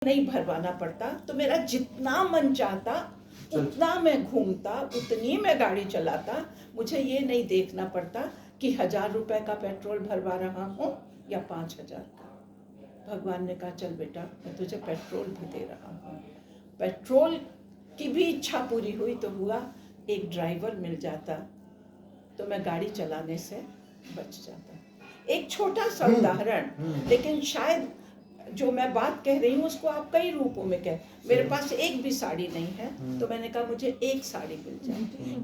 नहीं भरवाना पड़ता, तो मेरा जितना मन चाहता उतना मैं घूमता, उतनी मैं गाड़ी चलाता। मुझे ये नहीं देखना पड़ता कि 1000 रुपए का पेट्रोल भरवा रहा हूँ या 5000 का। भगवान ने कहा चल बेटा, मैं तुझे पेट्रोल भी दे रहा हूँ। पेट्रोल की भी इच्छा पूरी हुई तो हुआ, एक ड्राइवर मिल जाता तो मैं गाड़ी चलाने से बच जाता। एक छोटा सा उदाहरण, लेकिन शायद जो मैं बात कह रही हूँ उसको आप कई रूपों में कह। मेरे पास एक भी साड़ी नहीं है, तो मैंने कहा मुझे एक साड़ी मिल जाए।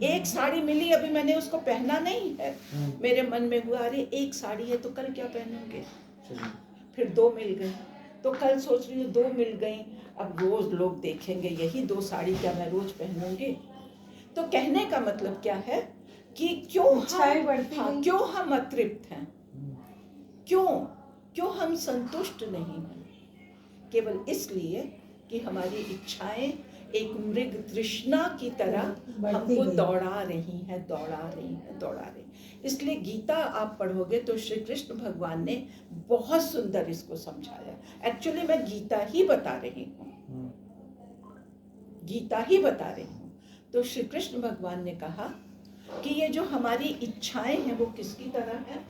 एक साड़ी मिली, अभी मैंने उसको पहना नहीं है, मेरे मन में हुआ अरे एक साड़ी है तो कल क्या पहनूंगे। फिर 2 मिल गई, तो कल सोच रही हूँ 2 मिल गई, अब रोज लोग देखेंगे यही 2 साड़ी क्या मैं रोज पहनूंगी। तो कहने का मतलब क्या है कि क्यों हम अतृप्त हैं, क्यों हम संतुष्ट नहीं हैं, केवल इसलिए कि हमारी इच्छाएं एक मृग तृष्णा की तरह हमको दौड़ा रही। इसलिए गीता आप पढ़ोगे तो श्री कृष्ण भगवान ने बहुत सुंदर इसको समझाया। एक्चुअली मैं गीता ही बता रही हूँ। तो श्री कृष्ण भगवान ने कहा कि ये जो हमारी इच्छाएं हैं वो किसकी तरह है,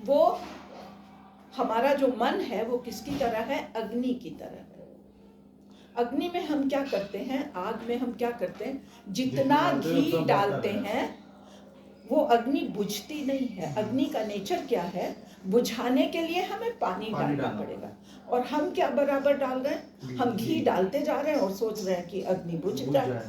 वो हमारा जो मन है वो किसकी तरह है, अग्नि की तरह है। अग्नि में हम क्या करते हैं, आग में हम क्या करते हैं, जितना घी डालते हैं वो अग्नि बुझती नहीं है। अग्नि का नेचर क्या है, बुझाने के लिए हमें पानी डालना पड़ेगा, और हम क्या बराबर डाल रहे हैं, हम घी डालते जा रहे हैं और सोच रहे हैं कि अग्नि बुझ जाए,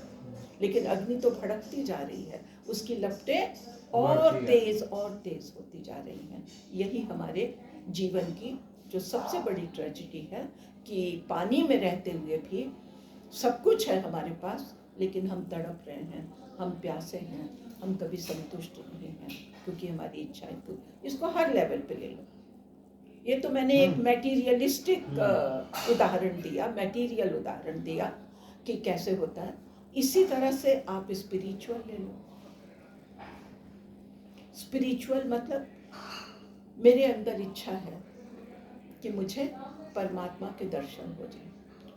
लेकिन अग्नि तो भड़कती जा रही है, उसकी लपटें और तेज होती जा रही हैं। यही हमारे जीवन की जो सबसे बड़ी ट्रेजेडी है कि पानी में रहते हुए भी सब कुछ है हमारे पास, लेकिन हम तड़प रहे हैं, हम प्यासे हैं, हम कभी संतुष्ट नहीं हैं, क्योंकि हमारी इच्छाएं पूरी। इसको हर लेवल पे ले लो। ये तो मैंने एक मटेरियलिस्टिक मटेरियल उदाहरण दिया कि कैसे होता है। इसी तरह से आप स्पिरिचुअल ले लो। स्पिरिचुअल मतलब मेरे अंदर इच्छा है कि मुझे परमात्मा के दर्शन हो जाए,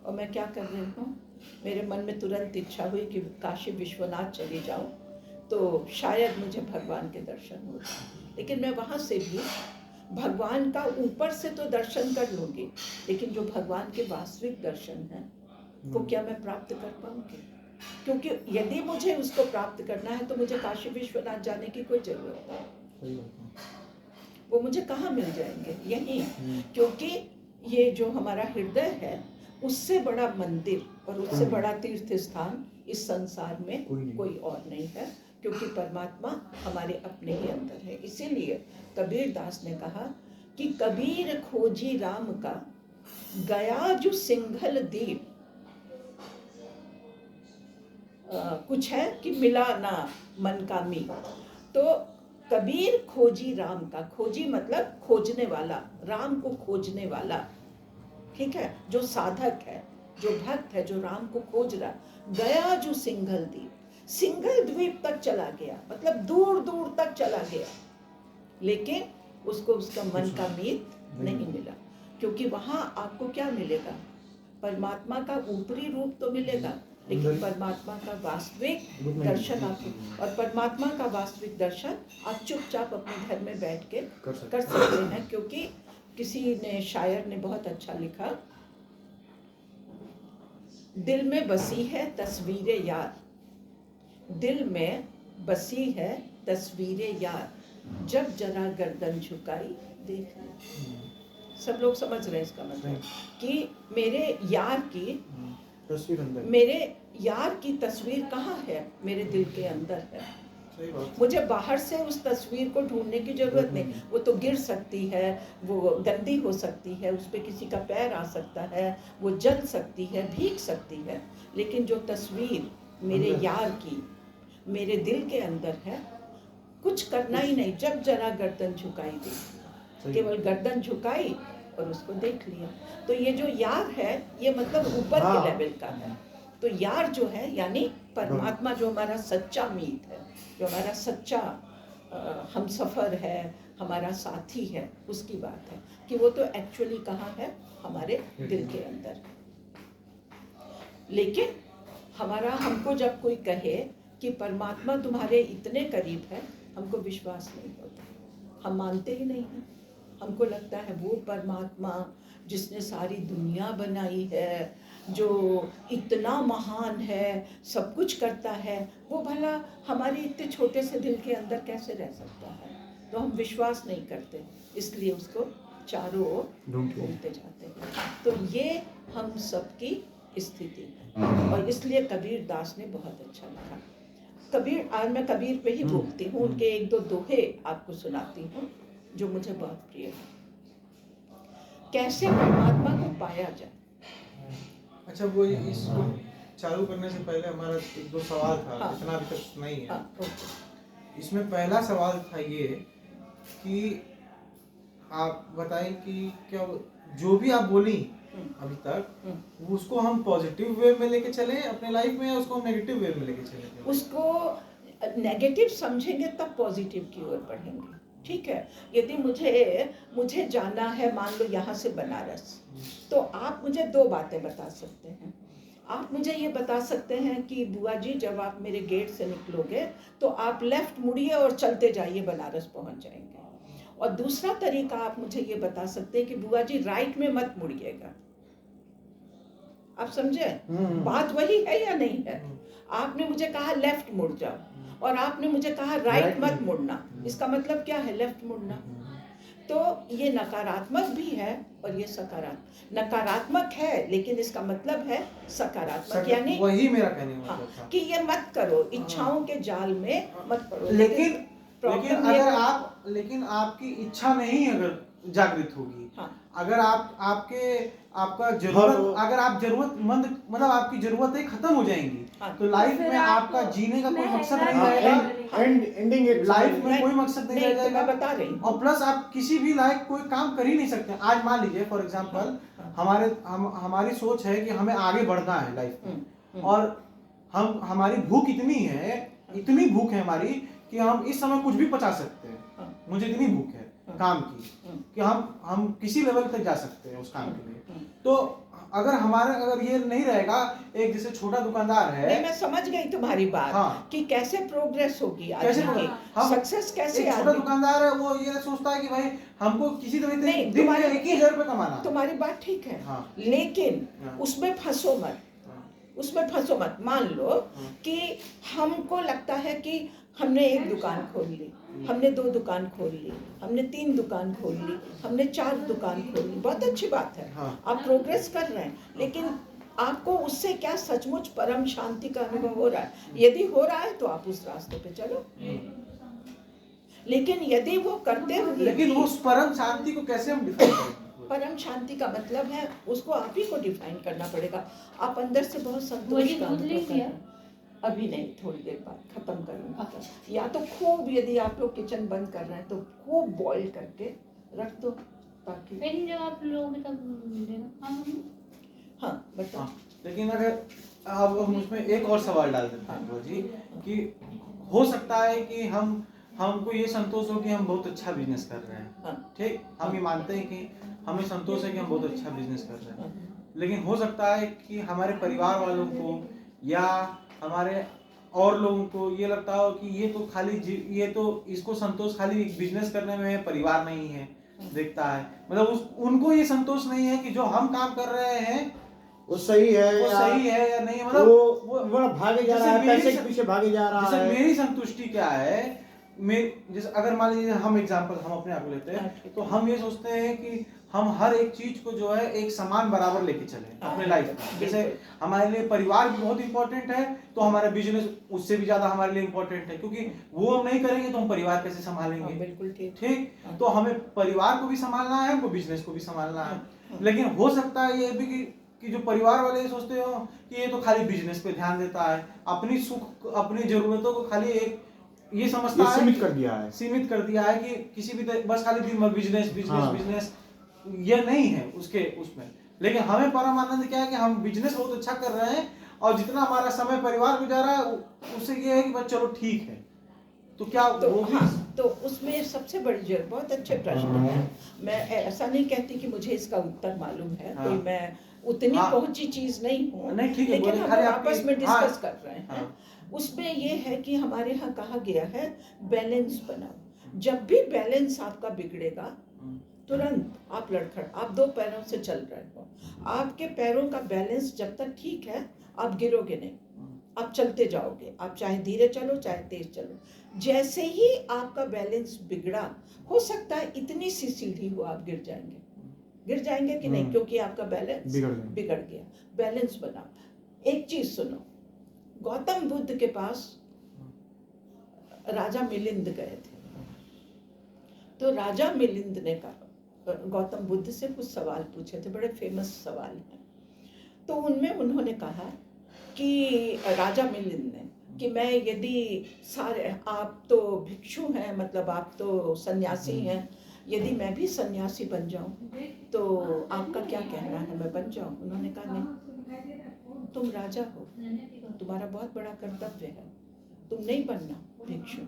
और मैं क्या कर रही हूँ, मेरे मन में तुरंत इच्छा हुई कि काशी विश्वनाथ चली जाऊँ तो शायद मुझे भगवान के दर्शन हो जाए। लेकिन मैं वहाँ से भी भगवान का ऊपर से तो दर्शन कर लूँगी, लेकिन जो भगवान के वास्तविक दर्शन हैं वो क्या मैं प्राप्त कर पाऊँगी? क्योंकि यदि मुझे उसको प्राप्त करना है तो मुझे काशी विश्वनाथ जाने की कोई जरूरत नहीं। वो मुझे कहाँ मिल जाएंगे, यहीं। क्योंकि ये जो हमारा हृदय है उससे बड़ा मंदिर और उससे बड़ा तीर्थ स्थान इस संसार में कोई और नहीं है, क्योंकि परमात्मा हमारे अपने ही अंदर है। इसीलिए कबीर दास ने कहा कि कबीर खोजी राम का, गया जो सिंघल दीप। कुछ है कि मिला ना मन का मीत। तो कबीर खोजी राम का, खोजी मतलब खोजने वाला, राम को खोजने वाला, ठीक है, जो साधक है, जो भक्त है, जो राम को खोज रहा, गया जो सिंघल द्वीप, सिंघल द्वीप तक चला गया, मतलब दूर दूर तक चला गया, लेकिन उसको उसका मन का मीत नहीं मिला। क्योंकि वहां आपको क्या मिलेगा, परमात्मा का ऊपरी रूप तो मिलेगा, लेकिन परमात्मा का वास्तविक दर्शन आपको, और परमात्मा का वास्तविक दर्शन आप चुपचाप अपने घर में बैठ के कर सकते हैं। क्योंकि किसी ने, शायर ने बहुत अच्छा लिखा, दिल में बसी है तस्वीरे यार, दिल में बसी है तस्वीरे यार, जब जरा गर्दन झुकाई देख ले। सब लोग समझ रहे हैं इसका मतलब कि मेरे यार की तस्वीर अंदर, मेरे यार की तस्वीर कहाँ है, मेरे दिल के अंदर है। मुझे बाहर से उस तस्वीर को ढूंढने की जरूरत नहीं। वो तो गिर सकती है, वो गंदी हो सकती है, उस पर किसी का पैर आ सकता है, वो जल सकती है, भीग सकती है, लेकिन जो तस्वीर मेरे यार की मेरे दिल के अंदर है, कुछ करना ही नहीं, जब जरा गर्दन झुकाई दी, केवल गर्दन झुकाई और उसको देख लिया। तो ये जो यार है ये मतलब ऊपर के लेवल का है। तो यार जो है यानी परमात्मा, जो हमारा सच्चा मीत है, जो हमारा सच्चा हम सफ़र है, हमारा साथी है, उसकी बात है कि वो तो एक्चुअली कहाँ है, हमारे दिल के अंदर। लेकिन हमारा हमको जब कोई कहे कि परमात्मा तुम्हारे इतने करीब है, हमको विश्वास नहीं होता, हम मानते ही नहीं हैं। हमको लगता है वो परमात्मा जिसने सारी दुनिया बनाई है, जो इतना महान है, सब कुछ करता है, वो भला हमारे इतने छोटे से दिल के अंदर कैसे रह सकता है? तो हम विश्वास नहीं करते, इसलिए उसको चारों ओर ढूंढते जाते हैं। तो ये हम सबकी स्थिति है, और इसलिए कबीर दास ने बहुत अच्छा लिखा। कबीर, आज मैं कबीर पे ही बोलती हूँ, उनके एक दो दोहे आपको सुनाती हूँ जो मुझे बहुत प्रिय है। कैसे परमात्मा को पाया जाए। अच्छा, वो इसको चालू करने से पहले हमारा एक दो सवाल था। हाँ। इतना अभी तक सुना ही है। हाँ, इसमें पहला सवाल था ये कि आप बताएं कि क्या जो भी आप बोली अभी तक, उसको हम पॉजिटिव वे में लेके चलें अपने लाइफ में, या उसको हम नेगेटिव वे में लेके चलें? उसको नेगेटिव समझेंगे तब पॉजिटिव की ओर बढ़ेंगे। ठीक है, यदि मुझे जाना है, मान लो यहाँ से बनारस, तो आप मुझे दो बातें बता सकते हैं। आप मुझे ये बता सकते हैं कि बुआ जी जब आप मेरे गेट से निकलोगे तो आप लेफ्ट मुड़िए और चलते जाइए, बनारस पहुंच जाएंगे। और दूसरा तरीका आप मुझे ये बता सकते हैं कि बुआ जी राइट में मत मुड़िएगा। आप समझे बात वही है या नहीं है? आपने मुझे कहा लेफ्ट मुड़ जाओ, और आपने मुझे कहा राइट मत मुड़ना। इसका मतलब क्या है लेफ्ट मुड़ना? तो ये नकारात्मक भी है और ये सकारात्मक। नकारात्मक है लेकिन इसका मतलब है सकारात्मक, यानी वही मेरा कहने का मतलब था कि ये मत करो, इच्छाओं के जाल में मत पड़ो। लेकिन आपकी इच्छा नहीं अगर जागृत होगी, अगर आपका जरूरत, अगर आप जरूरतमंद, मतलब आपकी जरूरतें खत्म हो जाएंगी, तो लाइफ में आपका जीने का कोई मकसद नहीं रहेगा। लाइफ में कोई मकसद नहीं रहेगा, बता रही हूँ। और प्लस आप किसी भी लायक कोई काम कर ही नहीं सकते। आज मान लीजिए फॉर एग्जांपल, हमारी सोच है कि हमें आगे बढ़ना है लाइफ में, और हमारी भूख इतनी भूख है हमारी कि हम इस समय कुछ भी पचा सकते हैं। मुझे इतनी भूख है काम की कि हम किसी लेवल तक जा सकते हैं उस काम के लिए। तो अगर ये नहीं रहेगा, एक जैसे छोटा दुकानदार है। नहीं, मैं समझ गई तुम्हारी बात। कि कैसे प्रोग्रेस होगी, कैसे सक्सेस कैसे एक छोटा दुकानदार है, वो ये सोचता है कि भाई हमको किसी तरह दिन में 1,000 रुपए कमाना। तुम्हारी बात ठीक है, लेकिन उसमें फंसो मत। मान लो कि हमको लगता है कि हमने एक दुकान खोल ली, हमने 2 दुकान खोल ली, हमने 3 दुकान खोल ली, हमने 4 दुकान खोल ली। बहुत अच्छी बात है, आप प्रोग्रेस कर रहे हैं, लेकिन आपको उससे क्या सचमुच परम शांति का अनुभव हो रहा है? यदि हो रहा है तो आप उस रास्ते पे चलो। लेकिन यदि वो करते हुए, लेकिन उस परम शांति को कैसे हम डिफाइन करें? परम शांति का मतलब है उसको आप ही को डिफाइन करना पड़ेगा। आप अंदर से बहुत संतोष का अनुभव कर रहे हैं। अभी नहीं, थोड़ी देर बाद खत्म करूँगा। या तो खूब, यदि आप लोग किचन बंद कर रहे हैं तो खूब बॉईल करके रख दो, ताकि फिर जब आप लोग तब हाँ बताओ। लेकिन अगर अब हम उसमें एक और सवाल डाल देते हैं जी, कि हो सकता है कि हमको ये संतोष हो कि हम बहुत अच्छा बिजनेस कर रहे हैं। ठीक, हम ये मानते हैं कि हमें संतोष है कि हम बहुत अच्छा बिजनेस कर रहे हैं, लेकिन हो सकता है कि हमारे परिवार वालों को या हमारे और लोगों को ये लगता हो कि ये तो इसको संतोष खाली बिजनेस करने में, परिवार नहीं है देखता है। मतलब उनको ये संतोष नहीं है कि जो हम काम कर रहे हैं वो सही है या नहीं। मतलब वो भागे जा रहा है, पैसे के पीछे भागे जा रहा है। मेरी संतुष्टि क्या है, जैसे अगर मान लीजिए हम एग्जांपल हम अपने आप को लेते हैं, तो हम ये सोचते हैं कि हम हर एक चीज को जो है एक समान बराबर लेके चले अपने लाइफ में। जैसे हमारे लिए परिवार भी बहुत इंपॉर्टेंट है, तो हमारा बिजनेस उससे भी ज्यादा हमारे लिए इंपॉर्टेंट है, क्योंकि वो हम नहीं करेंगे तो हम परिवार कैसे संभालेंगे? बिल्कुल ठीक। तो हमें परिवार को भी संभालना है, हमको बिजनेस को भी संभालना है। लेकिन हो सकता है ये भी कि जो परिवार वाले सोचते हो कि ये तो खाली बिजनेस पे ध्यान देता है, अपनी सुख अपनी जरूरतों को खाली एक ये समझता है, सीमित कर दिया है कि किसी भी बस खाली दिन भर बिजनेस ये नहीं है उसमें। लेकिन हमें परमानंद क्या है कि हम बिजनेस बहुत अच्छा कर रहे हैं, और जितना हमारा समय परिवार गुजार रहा है उससे ये है कि बस चलो ठीक है। तो क्या वो भी तो उसमें सबसे बड़ी बहुत अच्छे प्रश्न है। मैं ऐसा नहीं कहती कि मुझे इसका उत्तर मालूम है, कोई मैं उतनी हाँ। पहुंची चीज नहीं हूँ, नहीं, ठीक है, लेकिन बोलिए, हम खाली लोग आपकी- आपस में हाँ। डिस्कस कर रहे हैं। हाँ। उसमें ये है कि हमारे यहाँ कहा गया है बैलेंस बनाओ। जब भी बैलेंस आपका बिगड़ेगा तुरंत आप लड़खड़, आप दो पैरों से चल रहे हो, आपके पैरों का बैलेंस जब तक ठीक है आप गिरोगे नहीं, आप चलते जाओगे, आप चाहे धीरे चलो चाहे तेज चलो। जैसे ही आपका बैलेंस बिगड़ा, हो सकता है इतनी सी सीढ़ी हो आप गिर जाएंगे कि नहीं, क्योंकि आपका बैलेंस बिगड़ गया। बैलेंस बनाओ। एक चीज सुनो, गौतम बुद्ध के पास राजा मिलिंद गए थे, तो राजा मिलिंद ने कहा, गौतम बुद्ध से कुछ सवाल पूछे थे, बड़े फेमस सवाल हैं। तो उनमें उन्होंने कहा कि राजा मिलिंद ने कि मैं यदि सारे, आप तो भिक्षु हैं, मतलब आप तो सन्यासी हैं, यदि मैं भी सन्यासी बन जाऊं तो आपका क्या कहना है, मैं बन जाऊं? उन्होंने कहा नहीं, तुम राजा हो, तुम्हारा बहुत बड़ा कर्तव्य है, तुम नहीं बनना भिक्षु,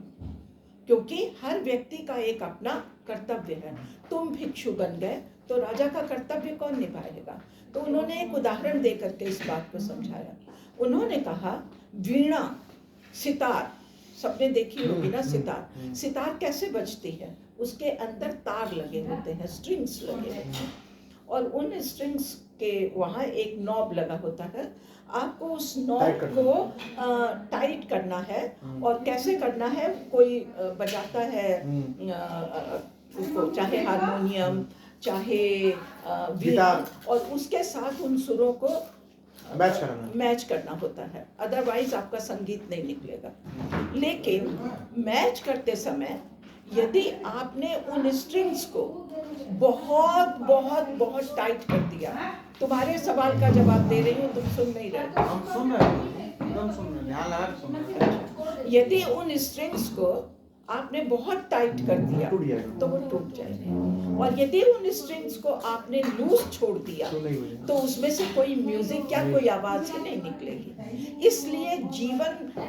क्योंकि हर व्यक्ति का एक अपना कर्तव्य है। तुम भिक्षु बन गए तो राजा का कर्तव्य कौन निभाएगा? तो उन्होंने एक उदाहरण दे करके इस बात को समझाया। उन्होंने कहा वीणा, सितार, सबने देखी होगी ना सितार। सितार कैसे बजती है? उसके अंदर तार लगे होते हैं, स्ट्रिंग्स लगे होते हैं, और उन स्ट्रिंग्स के वहाँ एक नॉब लगा होता है। आपको उस नॉब को टाइट करना है, और कैसे करना है? कोई बजाता है उसको, चाहे हारमोनियम चाहे वीणा, और उसके साथ उन सुरों को मैच करना होता है, अदरवाइज आपका संगीत नहीं निकलेगा। लेकिन मैच करते समय यदि आपने उन स्ट्रिंग्स को बहुत बहुत बहुत टाइट कर दिया, तुम्हारे सवाल का जवाब दे रही हूँ, तुम सुन नहीं रहे। हम सुन रहे हैं, एकदम सुन रहे हैं, ध्यान लगा के सुन रहे हैं। यदि उन स्ट्रिंग्स को आपने बहुत टाइट कर दिया तो वो टूट जाएंगे, और यदि उन स्ट्रिंग्स को आपने लूज छोड़ दिया तो उसमें से कोई म्यूजिक क्या, कोई आवाज ही नहीं निकलेगी।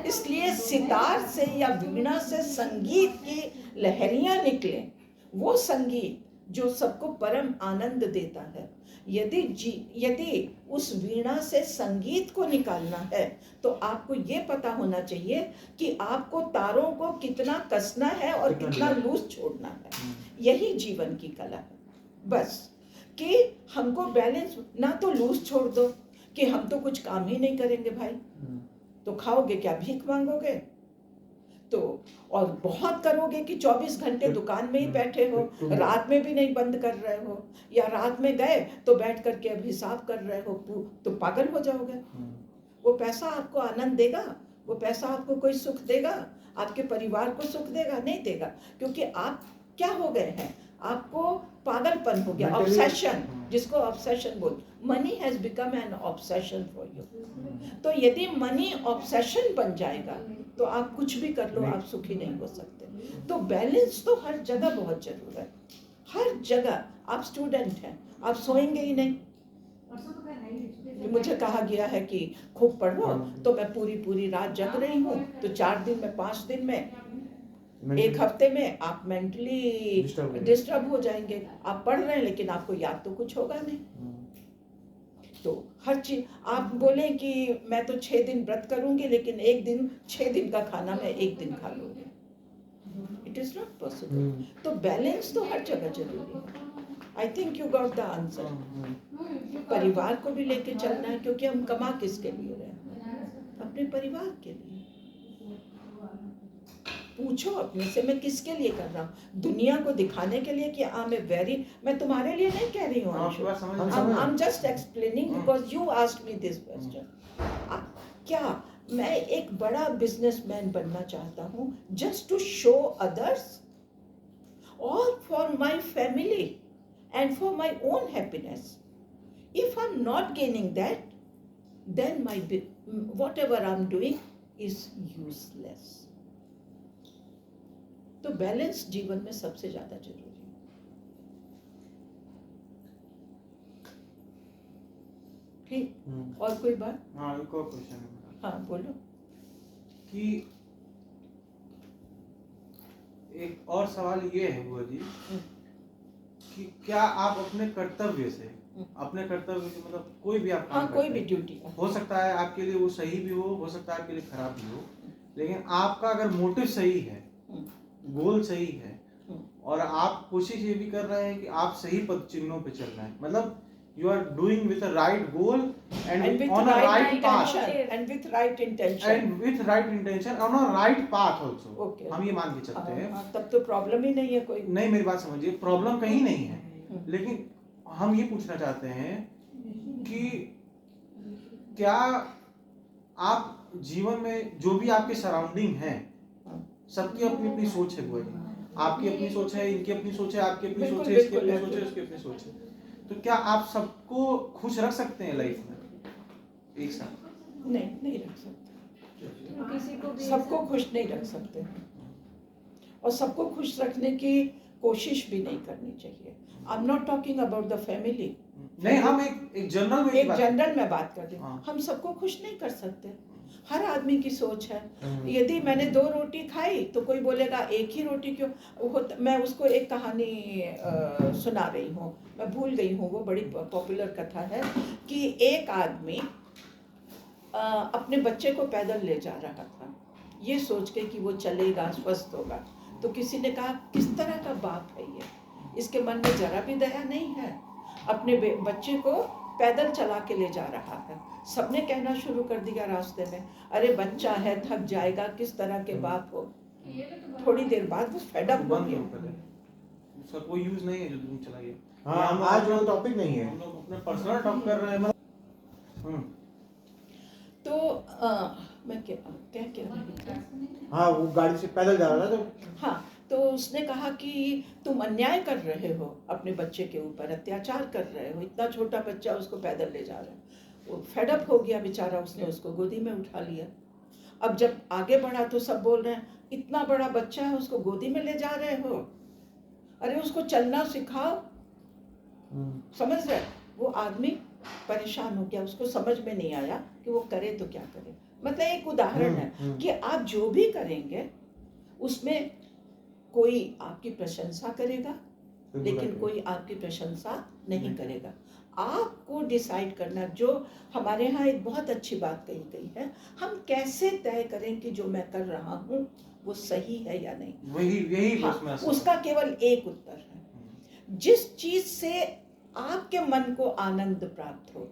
इसलिए सितार से या वीणा से संगीत की लहरियां निकले, वो संगीत जो सबको परम आनंद देता है। यदि उस वीणा से संगीत को निकालना है तो आपको ये पता होना चाहिए कि आपको तारों को कितना कसना है और कितना लूज छोड़ना है। यही जीवन की कला है, बस कि हमको बैलेंस, ना तो लूज छोड़ दो कि हम तो कुछ काम ही नहीं करेंगे भाई, तो खाओगे क्या, भीख मांगोगे? तो और बहुत करोगे कि 24 घंटे दुकान में ही बैठे हो, रात में भी नहीं बंद कर रहे हो, या रात में गए तो बैठ करके अब हिसाब कर रहे हो, तो पागल हो जाओगे। वो पैसा आपको आनंद देगा? वो पैसा आपको कोई सुख देगा? आपके परिवार को सुख देगा? नहीं देगा, क्योंकि आप क्या हो गए हैं, आपको पागलपन हो गया, ऑब्सेशन, जिसको ऑब्सेशन बोल, money has become an obsession for you. तो यदि मनी ऑब्सेशन बन जाएगा तो आप कुछ भी कर लो, आप सुखी नहीं हो सकते। तो बैलेंस तो हर जगह बहुत जरूरी है, हर जगह। आप स्टूडेंट हैं, आप सोएंगे ही नहीं। मुझे कहा गया है कि खूब पढ़ो, तो मैं पूरी रात जग रही हूँ, तो 4 दिन में, 5 दिन में, एक हफ्ते में आप मेंटली डिस्टर्ब हो जाएंगे। आप पढ़ रहे हैं लेकिन आपको याद तो कुछ होगा नहीं। तो हर चीज, आप बोले कि मैं तो 6 दिन व्रत करूंगी, लेकिन 6 दिन का खाना मैं 1 दिन खा लूंगी, इट इज नॉट पॉसिबल। तो बैलेंस तो हर जगह जरूरी है। I think you got the answer. परिवार को भी लेके चलना है, क्योंकि हम कमा किसके लिए रहे हैं? अपने परिवार के लिए। पूछो अपने से, मैं किसके लिए कर रहा हूँ? दुनिया को दिखाने के लिए कि मैं तुम्हारे लिए नहीं कह रही हूँ, I'm just explaining because you asked me this question. क्या मैं एक बड़ा बिजनेसमैन बनना चाहता हूँ just to show others, or for my family and for my own happiness? If I'm not gaining that, then whatever I'm doing is useless. तो balance जीवन में सबसे ज्यादा जरूरी है। ठीक, और कोई बात? हाँ, एक और क्वेश्चन है। हाँ बोलो। कि एक और सवाल ये है बुआ जी, कि क्या आप अपने कर्तव्य से अपने कर्तव्य की मतलब कोई भी आप हाँ काम कोई करते भी हैं, ड्यूटी है। हो सकता है आपके लिए वो सही भी हो सकता है आपके लिए खराब भी हो, लेकिन आपका अगर मोटिव सही है, गोल सही है, और आप कोशिश ये भी कर रहे हैं कि आप सही पद चिन्हों पे चल रहे हैं, मतलब you are doing with a right goal And and with on a right right path intention, and with right intention. And with right intention on a right path also, Okay. हम ये मान के चलते हैं। हाँ, तब तो प्रॉब्लम ही नहीं है कोई। नहीं, मेरी बात समझिए, प्रॉब्लम कहीं नहीं है, लेकिन हम ये पूछना चाहते हैं कि क्या आप जीवन में जो भी आपके सराउंडिंग हैं, सबकी अपनी अपनी सोच है, बुआ जी, आपकी अपनी सोच है, इनकी अपनी सोच है, आपकी अपनी सोच है, इसकी अपनी सोच है, उसकी अपनी सोच है, तो क्या आप सबको खुश रख सकते हैं लाइफ में एक साथ? नहीं रख सकते, किसी को भी सबको खुश नहीं रख सकते, और सबको खुश रखने की कोशिश भी नहीं करनी चाहिए। I am not talking about the family, नहीं, हम एक जनरल में एक जनरल में बात कर रही हूँ। हाँ। हम सबको खुश नहीं कर सकते, हर आदमी की सोच है। यदि मैंने 2 रोटी खाई तो कोई बोलेगा एक ही रोटी क्यों मैं उसको एक कहानी सुना रही हूँ, मैं भूल गई हूँ, वो बड़ी पॉपुलर कथा है कि एक आदमी अपने बच्चे को पैदल ले जा रहा था, ये सोच के कि वो चलेगा, स्वस्थ होगा। तो किसी ने कहा किस तरह का बाप है ये, इसके मन में जरा भी दया नहीं है, अपने बच्चे को पैदल चला के ले जा रहा है। सबने कहना शुरू कर दिया रास्ते में, अरे बच्चा है, थक जाएगा, किस तरह के बाप हो। थोड़ी देर बाद वो फेड अप हो गया। उसका कोई यूज नहीं है जो तुम चलाइए। हाँ, हम आज वो टॉपिक नहीं है, हम लोग अपने पर्सनल टॉक कर रहे हैं। तो मैं क्या रही थी? हाँ वो गाड़ी से पैदल जा रहा था तो हाँ, तो उसने कहा कि तुम अन्याय कर रहे हो, अपने बच्चे के ऊपर अत्याचार कर रहे हो, इतना छोटा बच्चा उसको पैदल ले जा रहे हो। वो फेडअप हो गया बेचारा, उसने उसको गोदी में उठा लिया। अब जब आगे बढ़ा तो सब बोल रहे हैं इतना बड़ा बच्चा है, उसको गोदी में ले जा रहे हो, अरे उसको चलना सिखाओ। समझ रहे? वो आदमी परेशान हो गया, उसको समझ में नहीं आया कि वो करे तो क्या करे। मतलब एक उदाहरण है कि आप जो भी करेंगे उसमें कोई आपकी प्रशंसा करेगा, लेकिन कोई आपकी प्रशंसा नहीं करेगा। आपको डिसाइड करना। जो हमारे यहाँ एक बहुत अच्छी बात कही गई है, हम कैसे तय करें कि जो मैं कर रहा हूँ वो सही है या नहीं। यही हाँ, उसका केवल एक उत्तर है, जिस चीज से आपके मन को आनंद प्राप्त हो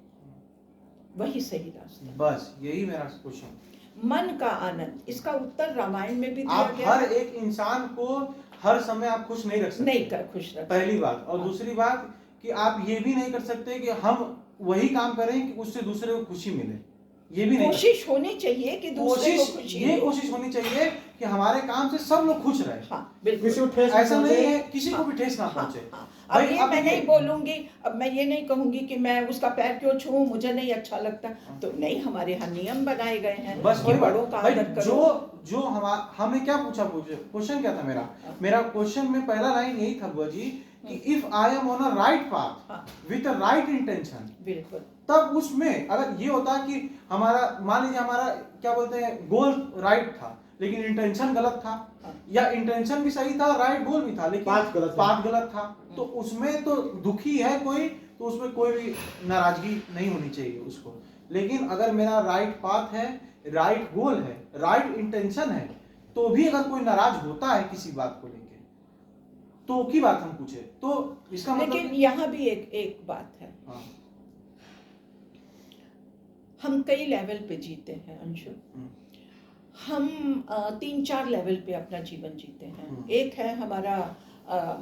वही सही रास्ता। बस यही मेरा क्वेश्चन, मन का आनंद। इसका उत्तर रामायण में भी दिया आप गया। हर एक इंसान को हर समय आप खुश नहीं रख सकते, नहीं कर खुश रख। पहली बात। और दूसरी बात कि आप ये भी नहीं कर सकते कि हम वही काम करें कि उससे दूसरे को खुशी मिले, ये भी नहीं। कोशिश होनी चाहिए कि दूसरे को खुशी ये हो। कोशिश होनी चाहिए कि हमारे काम से सब लोग खुश रहे। हाँ बिल्कुल, किसी को ठेस ऐसा ना नहीं पहुंचे। है किसी को भी ठेस ना हाँ, पहुंचे। हाँ। अब भाई, ये अब मैं ये- नहीं बोलूंगी, अब मैं ये नहीं कहूंगी कि मैं उसका पैर क्यों छूऊं, मुझे नहीं अच्छा लगता। तो नहीं, हमारे यहाँ नियम बनाए गए हैं बस कि वही बात। बड़ों का भाई, आदर करो। जो हमें क्या पूछा, क्वेश्चन क्या था मेरा क्वेश्चन में पहला लाइन यही था बुआ जी कि if I am on a right path with a right intention, बिल्कुल। तब उसमें अगर ये होता कि हमारा, मान लीजिए हमारा क्या बोलते हैं, गोल राइट था लेकिन इंटेंशन गलत था, या इंटेंशन भी सही था, राइट गोल भी था, लेकिन पाथ गलत था, तो उसमें तो दुखी है कोई, तो उसमें कोई भी नाराजगी नहीं होनी चाहिए उसको। लेकिन अगर मेरा राइट पाथ है, राइट गोल है, राइट इंटेंशन है, तो भी अगर कोई नाराज होता है किसी बात को लेके, तो की बात हम पूछे, तो इसका मतलब। लेकिन यहाँ भी एक बात है। हाँ। हम कई लेवल पे जीते हैं अंशु। हम 3-4 लेवल पे अपना जीवन जीते हैं। एक है हमारा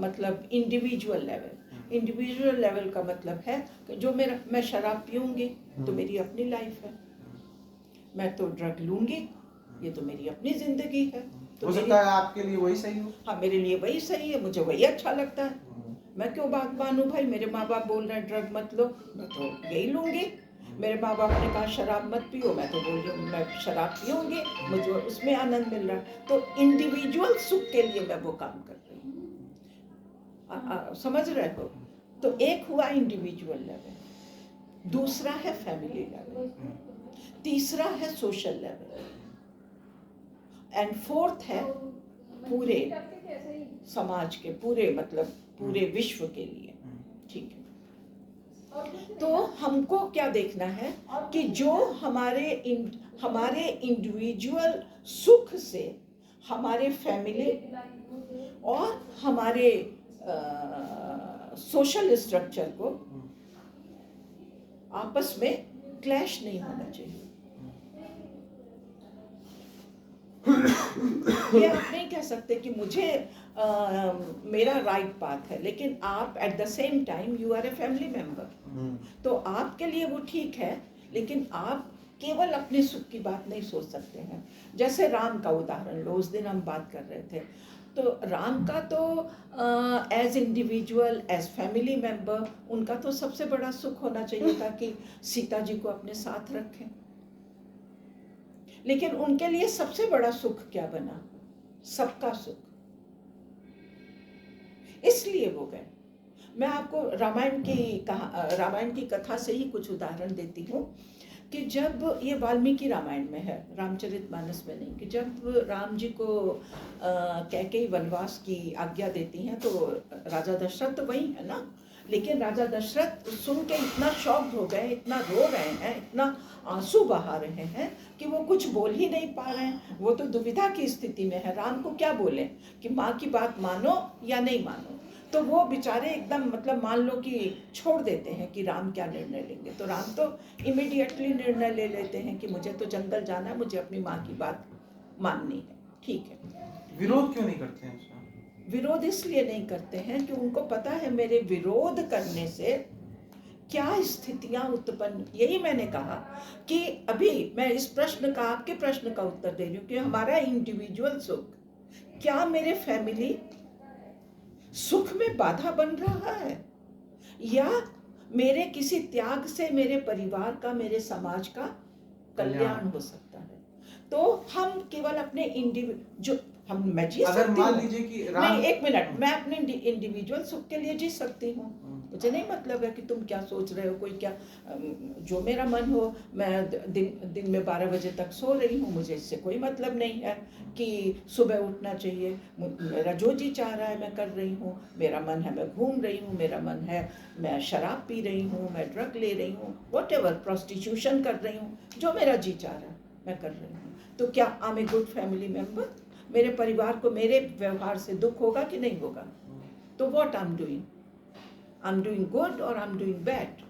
मतलब इंडिविजुअल लेवल। इंडिविजुअल लेवल का मतलब है कि जो मैं शराब पीऊंगी तो मेरी अपनी लाइफ है, मैं तो ड्रग लूंगी, ये तो मेरी अपनी जिंदगी है। तो हो सकता है आपके लिए वही सही हो। हाँ, मेरे लिए वही सही है, मुझे वही अच्छा लगता है। मैं क्यों बात मानूं भाई, मेरे माँ बाप बोल रहे हैं ड्रग मत लो, मैं तो यही लूंगी। मेरे माँ बाप ने कहा शराब मत पियो, मैं तो बोल रही हूँ मैं शराब पीऊंगी, मुझे उसमें आनंद मिल रहा है। तो इंडिविजुअल सुख के लिए मैं वो काम कर रही हूँ। समझ रहे हो? तो एक हुआ इंडिविजुअल लेवल, दूसरा है फैमिली लेवल, तीसरा है सोशल लेवल, एंड फोर्थ है पूरे समाज के, पूरे मतलब पूरे विश्व के लिए। ठीक है, तो हमको क्या देखना है कि जो हमारे इंडिविजुअल सुख से हमारे फैमिली और हमारे सोशल स्ट्रक्चर को आपस में क्लैश नहीं होना चाहिए। ये आप नहीं कह सकते कि मुझे मेरा राइट पाथ है, लेकिन आप at the same time you are a family member, तो आपके लिए वो ठीक है, लेकिन आप केवल अपने सुख की बात नहीं सोच सकते हैं। जैसे राम का उदाहरण लो, उस दिन हम बात कर रहे थे, तो राम का तो as individual, as family member, उनका तो सबसे बड़ा सुख होना चाहिए था कि सीता जी को अपने साथ रखें, लेकिन उनके लिए सबसे बड़ा सुख क्या बना? सबका सुख। इसलिए वो गए। मैं आपको रामायण की कथा से ही कुछ उदाहरण देती हूँ कि जब ये वाल्मीकि रामायण में है, रामचरितमानस में नहीं, कि जब राम जी को कैकेयी वनवास की आज्ञा देती हैं, तो राजा दशरथ तो वही है ना, लेकिन राजा दशरथ सुन के इतना शॉक्ड हो गए, इतना रो रहे हैं, इतना आंसू बहा रहे हैं कि वो कुछ बोल ही नहीं पा रहे हैं। वो तो दुविधा की स्थिति में है, राम को क्या बोले कि माँ की बात मानो या नहीं मानो। तो वो बेचारे एकदम मतलब मान लो कि छोड़ देते हैं कि राम क्या निर्णय लेंगे, तो राम तो इमीडिएटली निर्णय ले लेते हैं कि मुझे तो जंगल जाना है, मुझे अपनी माँ की बात माननी है। ठीक है, विरोध क्यों नहीं करते हैं उसका? विरोध इसलिए नहीं करते हैं कि उनको पता है मेरे विरोध करने से क्या स्थितियां उत्पन्न। यही मैंने कहा कि अभी मैं इस प्रश्न का, आपके प्रश्न का उत्तर दे रही हूँ कि हमारा इंडिविजुअल सुख क्या मेरे फैमिली सुख में बाधा बन रहा है, या मेरे किसी त्याग से मेरे परिवार का, मेरे समाज का कल्याण हो सकता है। तो हम केवल अपने मैं जी अगर सकती मान हूँ, लीजिए कि नहीं एक मिनट, मैं अपने इंडिविजुअल सुख के लिए जी सकती हूँ, मुझे नहीं मतलब है कि तुम क्या सोच रहे हो, कोई क्या, जो मेरा मन हो, मैं दिन में 12 बजे तक सो रही हूँ, मुझे इससे कोई मतलब नहीं है कि सुबह उठना चाहिए। मेरा जो जी चाह रहा है मैं कर रही हूँ, मेरा मन है मैं घूम रही हूँ, मेरा मन है मैं शराब पी रही हूँ, मैं ड्रग ले रही हूँ, व्हाटएवर, प्रोस्टिट्यूशन कर रही हूँ, जो मेरा जी चाह रहा है मैं कर रही हूँ। तो क्या I am a good family member? मेरे परिवार को मेरे व्यवहार से दुख होगा कि नहीं होगा? तो what I am doing good और आई एम डूइंग बैड?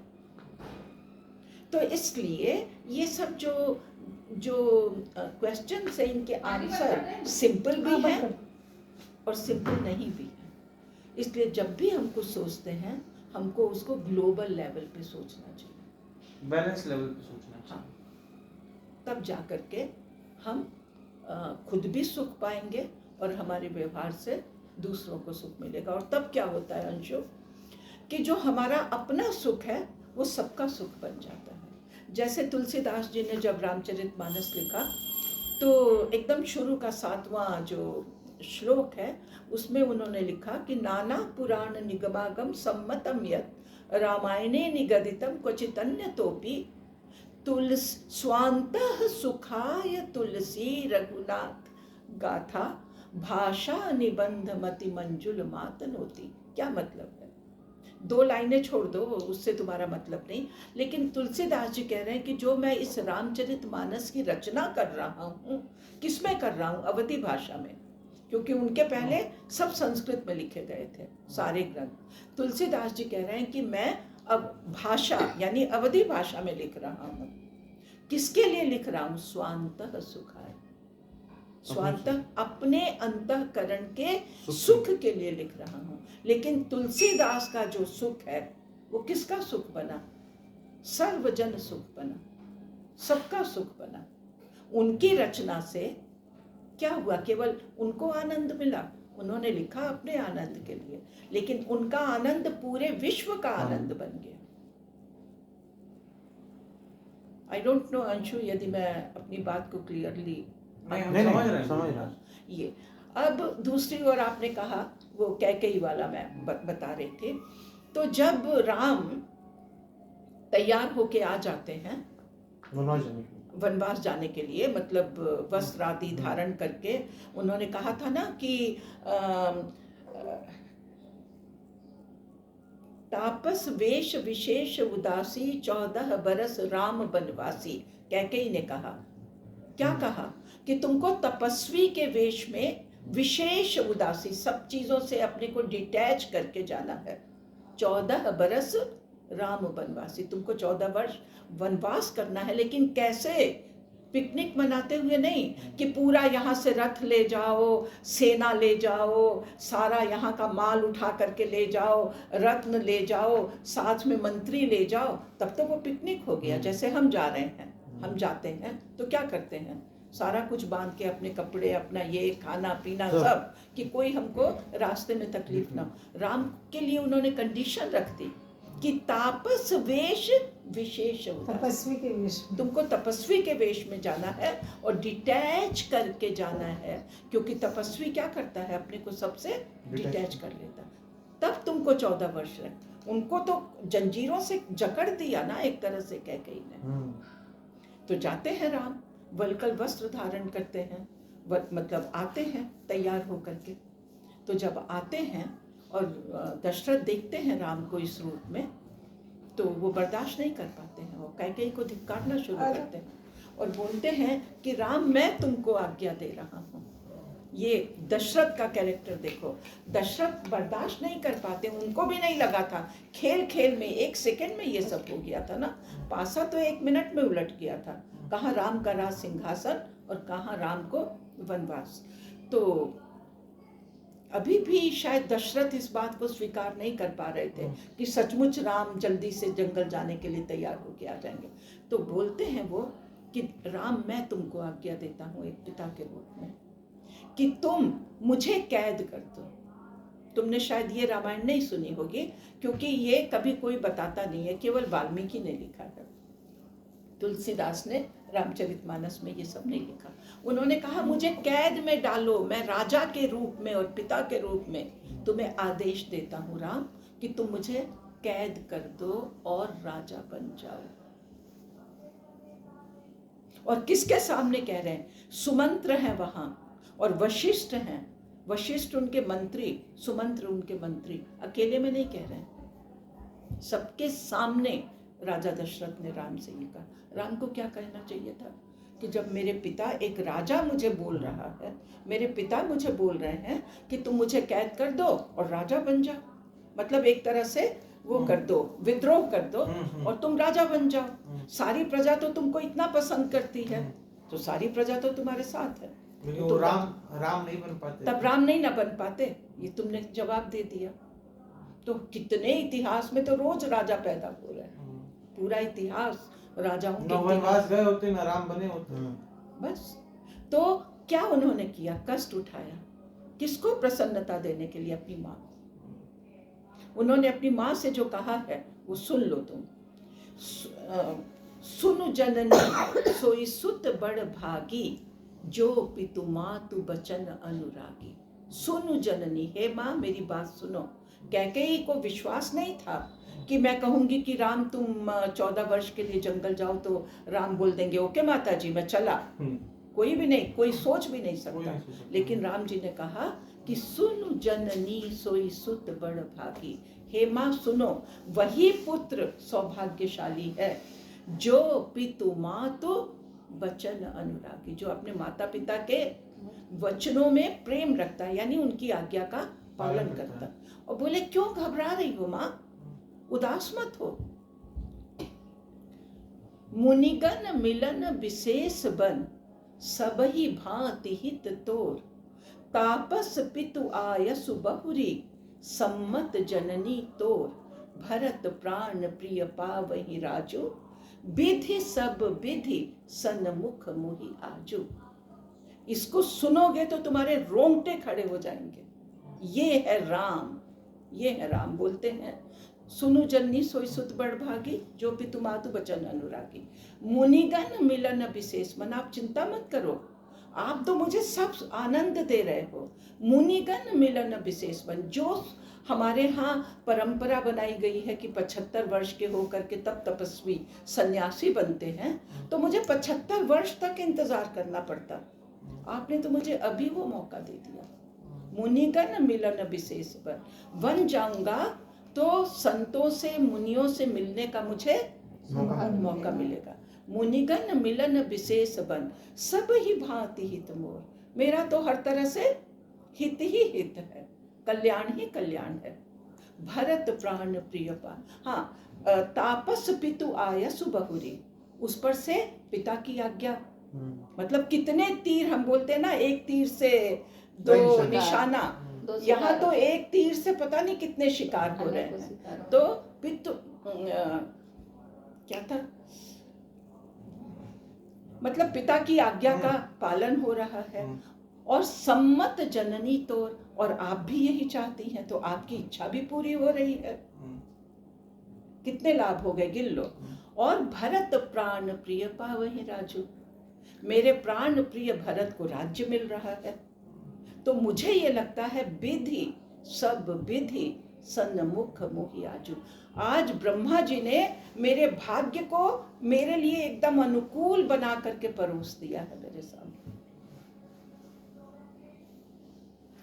तो इसलिए ये सब जो क्वेश्चन है, इनके आंसर सिंपल भी हैं और सिंपल नहीं भी है। इसलिए जब भी हम कुछ सोचते हैं, हमको उसको ग्लोबल लेवल पे सोचना चाहिए, बैलेंस लेवल पे सोचना चाहिए। हाँ, तब जा करके हम खुद भी सुख पाएंगे और हमारे व्यवहार से दूसरों को सुख मिलेगा। और तब क्या होता है अंशु, कि जो हमारा अपना सुख है वो सबका सुख बन जाता है। जैसे तुलसीदास जी ने जब रामचरितमानस लिखा, तो एकदम शुरू का 7वां जो श्लोक है, उसमें उन्होंने लिखा कि नाना पुराण निगमागम सम्मतम यत् रामायणे निगदितम क्वचितन्य तोपि स्वान्तः सुखाय तुलसी रघुनाथ गाथा भाषा निबंध मति मंजुल मातनोती। क्या मतलब है? 2 लाइनें छोड़ दो, उससे तुम्हारा मतलब नहीं, लेकिन तुलसीदास जी कह रहे हैं कि जो मैं इस रामचरितमानस की रचना कर रहा हूँ, किसमें कर रहा हूँ? अवधी भाषा में, क्योंकि उनके पहले सब संस्कृत में लिखे गए थे सारे ग्रंथ। तुलसीदास जी कह रहे हैं कि मैं अब भाषा यानी अवधी भाषा में लिख रहा हूँ। किसके लिए लिख रहा हूँ? स्वांतः सुखाय, स्वांतः अपने अंतःकरण के सुख के लिए लिख रहा हूँ। लेकिन तुलसीदास का जो सुख है वो किसका सुख बना? सर्वजन सुख बना, सबका सुख बना। उनकी रचना से क्या हुआ? केवल उनको आनंद मिला, उन्होंने लिखा अपने आनंद के लिए, लेकिन उनका आनंद पूरे विश्व का आनंद बन गया। आई डोंट नो अंशु, यदि मैं अपनी बात को क्लियरली समझ रहे हैं। ये अब दूसरी ओर आपने कहा वो कैकेयी वाला मैं बता रही थी। तो जब राम तैयार होके आ जाते हैं वनवास जाने के लिए, मतलब वस्त्र आदि धारण करके, उन्होंने कहा था ना कि तापस वेश विशेष उदासी 14 बरस राम बनवासी। कैकेयी ने कहा, क्या कहा कि तुमको तपस्वी के वेश में विशेष उदासी, सब चीजों से अपने को डिटैच करके जाना है। 14 बरस राम वनवासी, तुमको 14 वर्ष वनवास करना है। लेकिन कैसे? पिकनिक मनाते हुए नहीं कि पूरा यहाँ से रथ ले जाओ, सेना ले जाओ, सारा यहाँ का माल उठा करके ले जाओ, रत्न ले जाओ, साथ में मंत्री ले जाओ, तब तो वो पिकनिक हो गया। जैसे हम जा रहे हैं, हम जाते हैं तो क्या करते हैं, सारा कुछ बांध के, अपने कपड़े, अपना ये खाना पीना सब, कि कोई हमको रास्ते में तकलीफ ना हो। राम के लिए उन्होंने कंडीशन रख दी कि तापस वेश विशेष उदासी, तपस्वी के वेश में। तुमको तपस्वी के वेश में जाना है और डिटैच करके जाना है, क्योंकि तपस्वी क्या करता है, अपने को सबसे डिटैच कर लेता है। तब तुमको 14 वर्ष रहे। उनको तो जंजीरों से जकड़ दिया ना एक तरह से कैकेयी ने। तो जाते हैं राम, वल्कल वस्त्र धारण करते हैं, मतलब आते हैं तैयार होकर के। तो जब आते हैं और दशरथ देखते हैं राम को इस रूप में, तो वो बर्दाश्त नहीं कर पाते हैं। वो कैकेयी को धिक्कारना शुरू करते हैं और बोलते हैं कि राम, मैं तुमको आज्ञा दे रहा हूँ। ये दशरथ का कैरेक्टर देखो, दशरथ बर्दाश्त नहीं कर पाते, उनको भी नहीं लगा था। खेल खेल में 1 सेकंड में ये सब हो गया था ना, पासा तो 1 मिनट में उलट गया था। कहाँ राम का राज सिंहासन और कहाँ राम को वनवास। तो अभी भी शायद दशरथ इस बात को स्वीकार नहीं कर पा रहे थे कि सचमुच राम जल्दी से जंगल जाने के लिए तैयार होके आ जाएंगे। तो बोलते हैं वो कि राम, मैं तुमको आज्ञा देता हूँ एक पिता के रूप में कि तुम मुझे कैद कर दो। तुमने शायद ये रामायण नहीं सुनी होगी, क्योंकि ये कभी कोई बताता नहीं है, केवल वाल्मीकि ने लिखा है। तुलसीदास ने रामचरितमानस में ये सब नहीं लिखा। उन्होंने कहा, मुझे कैद में डालो, मैं राजा के रूप में और पिता के रूप में तुम्हें आदेश देता हूँ राम, कि तुम मुझे कैद कर दो और राजा बन जाओ। और किसके सामने कह रहे हैं? सुमंत्र हैं वहां और वशिष्ठ हैं। वशिष्ठ उनके मंत्री, सुमंत्र उनके मंत्री, अकेले में नहीं कह रहे हैं, सबके सामने राजा दशरथ ने राम से ये कहा। राम को क्या कहना चाहिए था कि जब मेरे पिता, एक राजा मुझे बोल रहा है, मेरे पिता मुझे बोल रहे हैं कि तुम मुझे कैद कर दो और राजा बन जाओ, मतलब एक तरह से वो कर दो, विद्रोह कर दो और तुम राजा बन जाओ। सारी प्रजा तो तुमको इतना पसंद करती है, तो सारी प्रजा तो तुम्हारे साथ है। तो राम नहीं बन पाते, तब राम नहीं ना बन पाते, ये तुमने जवाब दे दिया। तो कितने इतिहास में तो रोज राजा पैदा हो रहे हैं, पूरा इतिहास राजाओं के वनवास गए होते ना राम बने होते। बस। तो क्या उन्होंने किया? कष्ट उठाया। किसको प्रसन्नता देने के लिए? अपनी माँ। उन्होंने अपनी माँ से जो कहा है वो सुन लो तुम। सुन जननी सोई सुत बड़ भागी, जो पितु मातु बचन अनुरागी। सुन जननी, हे माँ मेरी बात सुनो। कैकेयी को विश्वास नहीं था कि मैं कहूंगी कि राम तुम 14 वर्ष के लिए जंगल जाओ तो राम बोल देंगे ओके माता जी मैं चला। कोई भी नहीं, कोई सोच भी नहीं सकता। लेकिन राम जी ने कहा कि सुन जननी सोई सुत बड़ भागी। हे माँ सुनो, वही पुत्र सौभाग्यशाली है जो पितु मातु वचन अनुरागी, जो अपने माता पिता के वचनों में प्रेम रखता है, यानी उनकी आज्ञा का पालन करता है। और बोले क्यों घबरा रही हो माँ, उदास मत हो। मुनिगण मिलन विशेष बन, सबहि भांति हित तोर। तापस पितु आयसु बहुरी, सम्मत जननी तोर। भरत प्राण प्रिय पावहि राजू, विधि सब विधि सन्मुख मुहि आजू। इसको सुनोगे तो तुम्हारे रोंगटे खड़े हो जाएंगे। ये है राम, ये है राम। बोलते हैं सुनु जननी सोई सुत बड़ भागी, जो पितु मातु बचन अनुरागी। मुनिगण मिलन विशेष मन, आप चिंता मत करो, आप तो मुझे सब आनंद दे रहे हो। मुनिगण मिलन विशेष मन, जो हमारे यहाँ परंपरा बनाई गई है कि 75 वर्ष के होकर के तब तपस्वी सन्यासी बनते हैं, तो मुझे 75 वर्ष तक इंतजार करना पड़ता। आपने तो मुझे अभी वो मौका दे दिया। मुनिगण मिलन विशेष पर वन जाऊंगा, तो संतों से, मुनियों से मिलने का मुझे मौका मिलेगा। मुनिगण मिलन विशेष बन, सब ही भांति हित मोर। मेरा तो हर तरह से हित ही हित है, कल्याण ही कल्याण है। भरत प्राण प्रिय पान, हाँ, तापस पितु आयसु बहुरी, उस पर से पिता की आज्ञा। मतलब कितने तीर, हम बोलते हैं ना, एक तीर से दो निशाना, यहाँ तो एक तीर से पता नहीं कितने शिकार हो रहे हैं। तो पितु क्या था, मतलब पिता की आज्ञा का पालन हो रहा है। और सम्मत जननी तोर, और आप भी यही चाहती हैं, तो आपकी इच्छा भी पूरी हो रही है। कितने लाभ हो गए, गिन लो। और भरत प्राण प्रिय पावहि राजू, मेरे प्राण प्रिय भरत को राज्य मिल रहा है। तो मुझे ये लगता है विधि सब विधि सन्मुख मोहि आजू, आज ब्रह्मा जी ने मेरे भाग्य को मेरे लिए एकदम अनुकूल बना करके परोस दिया है मेरे सामने।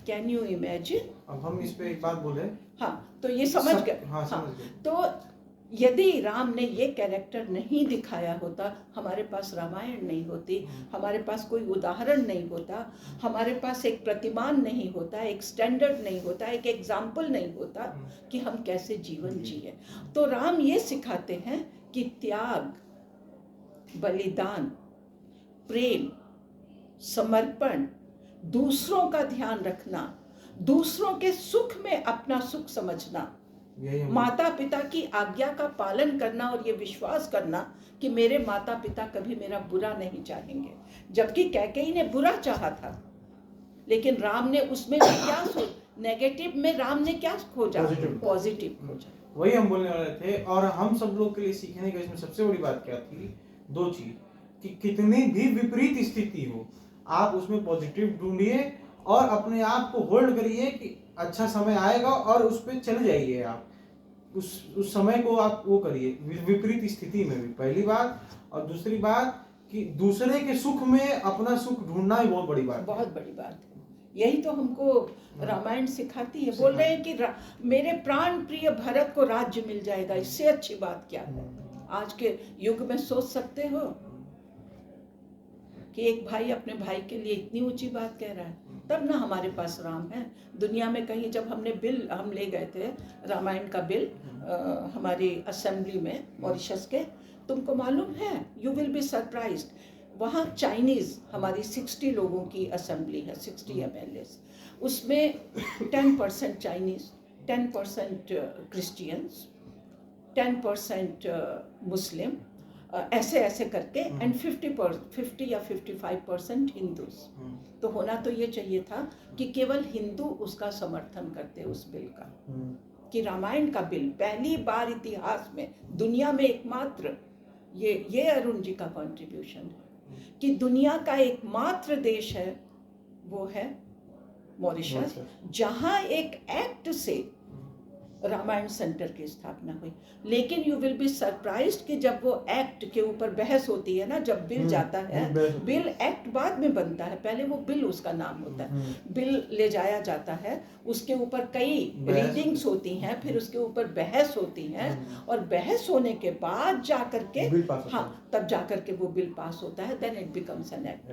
Can you imagine? अब हम इस पे एक बात बोले। हाँ, तो ये समझ गए। हाँ, समझ गए। तो यदि राम ने ये कैरेक्टर नहीं दिखाया होता, हमारे पास रामायण नहीं होती, हमारे पास कोई उदाहरण नहीं होता, हमारे पास एक प्रतिमान नहीं होता, एक स्टैंडर्ड नहीं होता, एक एग्जाम्पल नहीं होता कि हम कैसे जीवन जिए। तो राम ये सिखाते हैं कि त्याग, बलिदान, प्रेम, समर्पण, दूसरों का ध्यान रखना, दूसरों के सुख में अपना सुख समझना, माता पिता की आज्ञा का पालन करना, और ये विश्वास करना कि मेरे माता पिता कभी मेरा बुरा नहीं चाहेंगे। जबकि कैकेयी ने बुरा चाहा था, लेकिन राम ने उसमें भी क्या नेगेटिव में राम ने क्या खोजा? पॉजिटिव खोजा। वही हम बोलने वाले थे। और हम सब लोग के लिए सीखने का इसमें सबसे बड़ी बात क्या थी? दो चीज, कि कितनी भी विपरीत स्थिति हो, आप उसमें पॉजिटिव ढूंढिए और अपने आप को होल्ड करिए कि अच्छा समय आएगा, और उस पर चले जाइए। आप उस समय को आप वो करिए विपरीत स्थिति में भी, पहली बात। और दूसरी बात कि दूसरे के सुख में अपना सुख ढूंढना ही बहुत बड़ी बात है। बहुत बड़ी बात है। यही तो हमको रामायण सिखाती है। बोल रहे हैं कि मेरे प्राण प्रिय भरत को राज्य मिल जाएगा, इससे अच्छी बात क्या है? आज के युग में सोच सकते हो कि एक भाई अपने भाई के लिए इतनी ऊंची बात कह रहा है? तब ना हमारे पास राम है। दुनिया में कहीं जब हम ले गए थे रामायण का बिल हमारी असेंबली में मॉरिशस के, तुमको मालूम है, यू विल बी सरप्राइज्ड, वहाँ चाइनीज हमारी 60 लोगों की असेंबली है, 60 MLAs, उसमें 10% चाइनीज, 10% क्रिश्चियंस, 10% मुस्लिम, ऐसे ऐसे करके, एंड 50 या 55% हिंदूज। तो होना तो ये चाहिए था कि केवल हिंदू उसका समर्थन करते उस बिल का, कि रामायण का बिल पहली बार इतिहास में दुनिया में एकमात्र, ये अरुण जी का कंट्रीब्यूशन है कि दुनिया का एकमात्र देश है वो है मॉरिशस, जहां एक एक्ट से रामायण सेंटर की स्थापना हुई। लेकिन यू विल बी सरप्राइज्ड कि जब वो एक्ट के ऊपर बहस होती है ना, जब बिल जाता है, बिल एक्ट बाद में बनता है, पहले वो बिल उसका नाम होता है, बिल ले जाया जाता है, उसके ऊपर कई रीडिंग्स होती हैं, फिर उसके ऊपर बहस होती है, और बहस होने के बाद जाकर के, हाँ, तब जाकर के वो बिल पास होता है, then it becomes an act.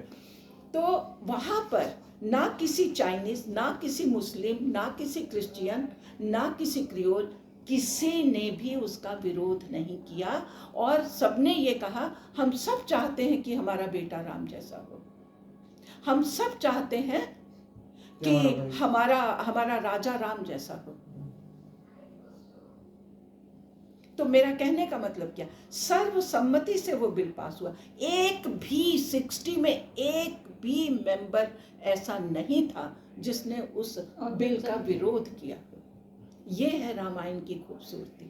तो वहाँ पर ना किसी चाइनीज, ना किसी मुस्लिम, ना किसी क्रिश्चियन, ना किसी क्रियोल, किसी ने भी उसका विरोध नहीं किया, और सबने ये कहा हम सब चाहते हैं कि हमारा बेटा राम जैसा हो, हम सब चाहते हैं कि हमारा राजा राम जैसा हो। तो मेरा कहने का मतलब क्या, सर्वसम्मति से वो बिल पास हुआ। एक भी 60 में एक भी मेंबर ऐसा नहीं था जिसने उस बिल का विरोध किया। ये है रामायण की खूबसूरती।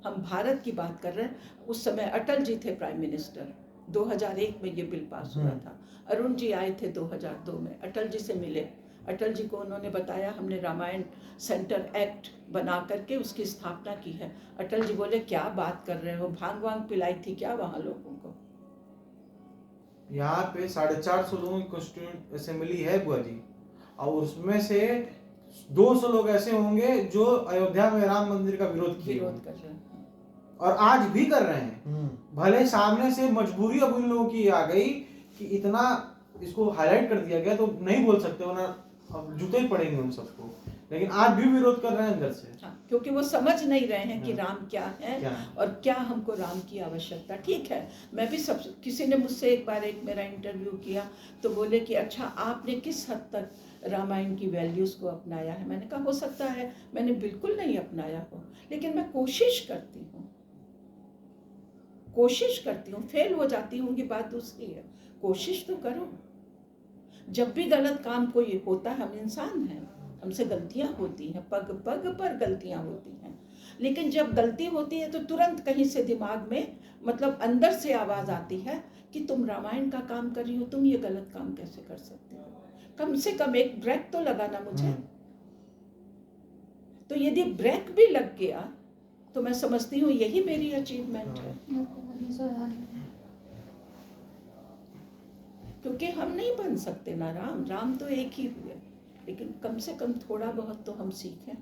हम भारत की बात कर रहे हैं, उस समय अटल जी थे प्राइम मिनिस्टर, 2001 में ये बिल पास हुआ था। अरुण जी आए थे 2002 में, अटल जी से मिले, अटल जी को उन्होंने बताया हमने रामायण सेंटर एक्ट बना करके उसकी स्थापना की है। अटल जी बोले क्या बात कर रहे हो, भांग वांग पिलाई थी क्या वहाँ लोगों को? यहाँ पे 450 लोगों की कॉन्स्टिट्यूएंट असेंबली है बुआ जी, और उसमें से 200 लोग ऐसे होंगे जो अयोध्या में राम मंदिर का विरोध किए विरोध कर रहे हैं। और आज भी कर रहे हैं। भले सामने से मजबूरी अब उन लोगों की आ गई कि इतना इसको हाईलाइट कर दिया गया तो नहीं बोल सकते, वरना अब जूते ही पड़ेंगे उन सबको, लेकिन आज भी विरोध कर रहे हैं अंदर से। हाँ, क्योंकि वो समझ नहीं रहे हैं कि हाँ। राम क्या है क्या है? और क्या हमको राम की आवश्यकता। ठीक है, मैं भी सब, किसी ने मुझसे एक बार एक मेरा इंटरव्यू किया तो बोले कि अच्छा आपने किस हद तक रामायण की वैल्यूज़ को अपनाया है। मैंने कहा हो सकता है मैंने बिल्कुल नहीं अपनाया हो, लेकिन मैं कोशिश करती हूँ, फेल हो जाती हूँ कि बात दूसरी है। कोशिश तो करो। जब भी गलत काम कोई होता है, हम इंसान हैं, हमसे गलतियां होती हैं, पग पग पर गलतियां होती हैं, लेकिन जब गलती होती है तो तुरंत कहीं से दिमाग में मतलब अंदर से आवाज आती है कि तुम रामायण का काम कर रही हो, तुम ये गलत काम कैसे कर सकती हो, कम से कम एक ब्रेक तो लगाना मुझे। तो यदि ब्रेक भी लग गया तो मैं समझती हूँ यही मेरी अचीवमेंट है, क्योंकि हम नहीं बन सकते ना राम तो एक ही हुए, लेकिन कम से कम थोड़ा बहुत तो हम सीखें।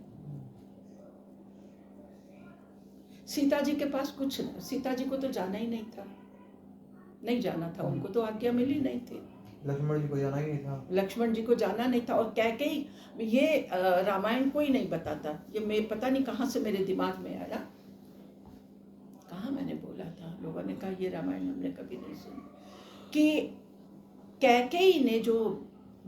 सीता जी के पास कुछ नहीं, सीता जी को तो जाना ही नहीं था, नहीं जाना था, उनको तो आज्ञा मिली नहीं थी। लक्ष्मण जी को जाना ही नहीं था। लक्ष्मण जी को जाना नहीं था। और कैकेयी, ये रामायण कोई नहीं बताता, ये मैं पता नहीं कहाँ से मेरे दिमाग में आया, कहाँ मैंने बोला था, लोगों ने कहा ये रामायण हमने कभी नहीं सुनी, कि कैकेयी ने जो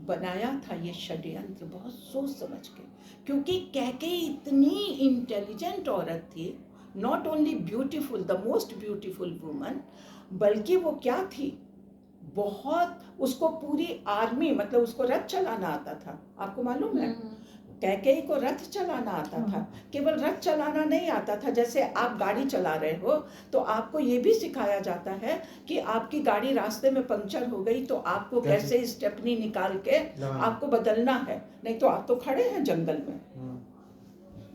बनाया था ये षड्यंत्र बहुत सोच समझ के, क्योंकि कैकेयी इतनी इंटेलिजेंट औरत थी, not only beautiful, the most beautiful woman, बल्कि वो क्या थी, बहुत, उसको पूरी आर्मी, मतलब उसको रथ चलाना आता था, आपको मालूम है, कैकेयी को रथ चलाना आता था। केवल रथ चलाना नहीं आता था, जैसे आप गाड़ी चला रहे हो तो आपको ये भी सिखाया जाता है कि आपकी गाड़ी रास्ते में पंक्चर हो गई तो आपको कैसे स्टेपनी निकाल के आपको बदलना है, नहीं तो आप तो खड़े हैं जंगल में।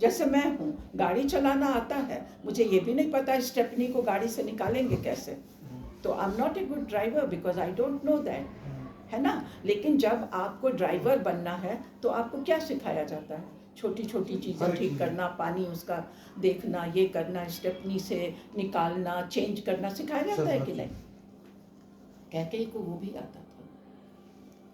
जैसे मैं हूँ, गाड़ी चलाना आता है, मुझे ये भी नहीं पता स्टेपनी को गाड़ी से निकालेंगे कैसे, तो I am not a good driver because I don't know that, है ना। लेकिन जब आपको ड्राइवर बनना है तो आपको क्या सिखाया जाता है, छोटी छोटी चीज़ें ठीक करना, पानी उसका देखना, ये करना, स्टेपनी से निकालना, चेंज करना सिखाया जाता है कि नहीं। कैकेयी को वो भी आता था,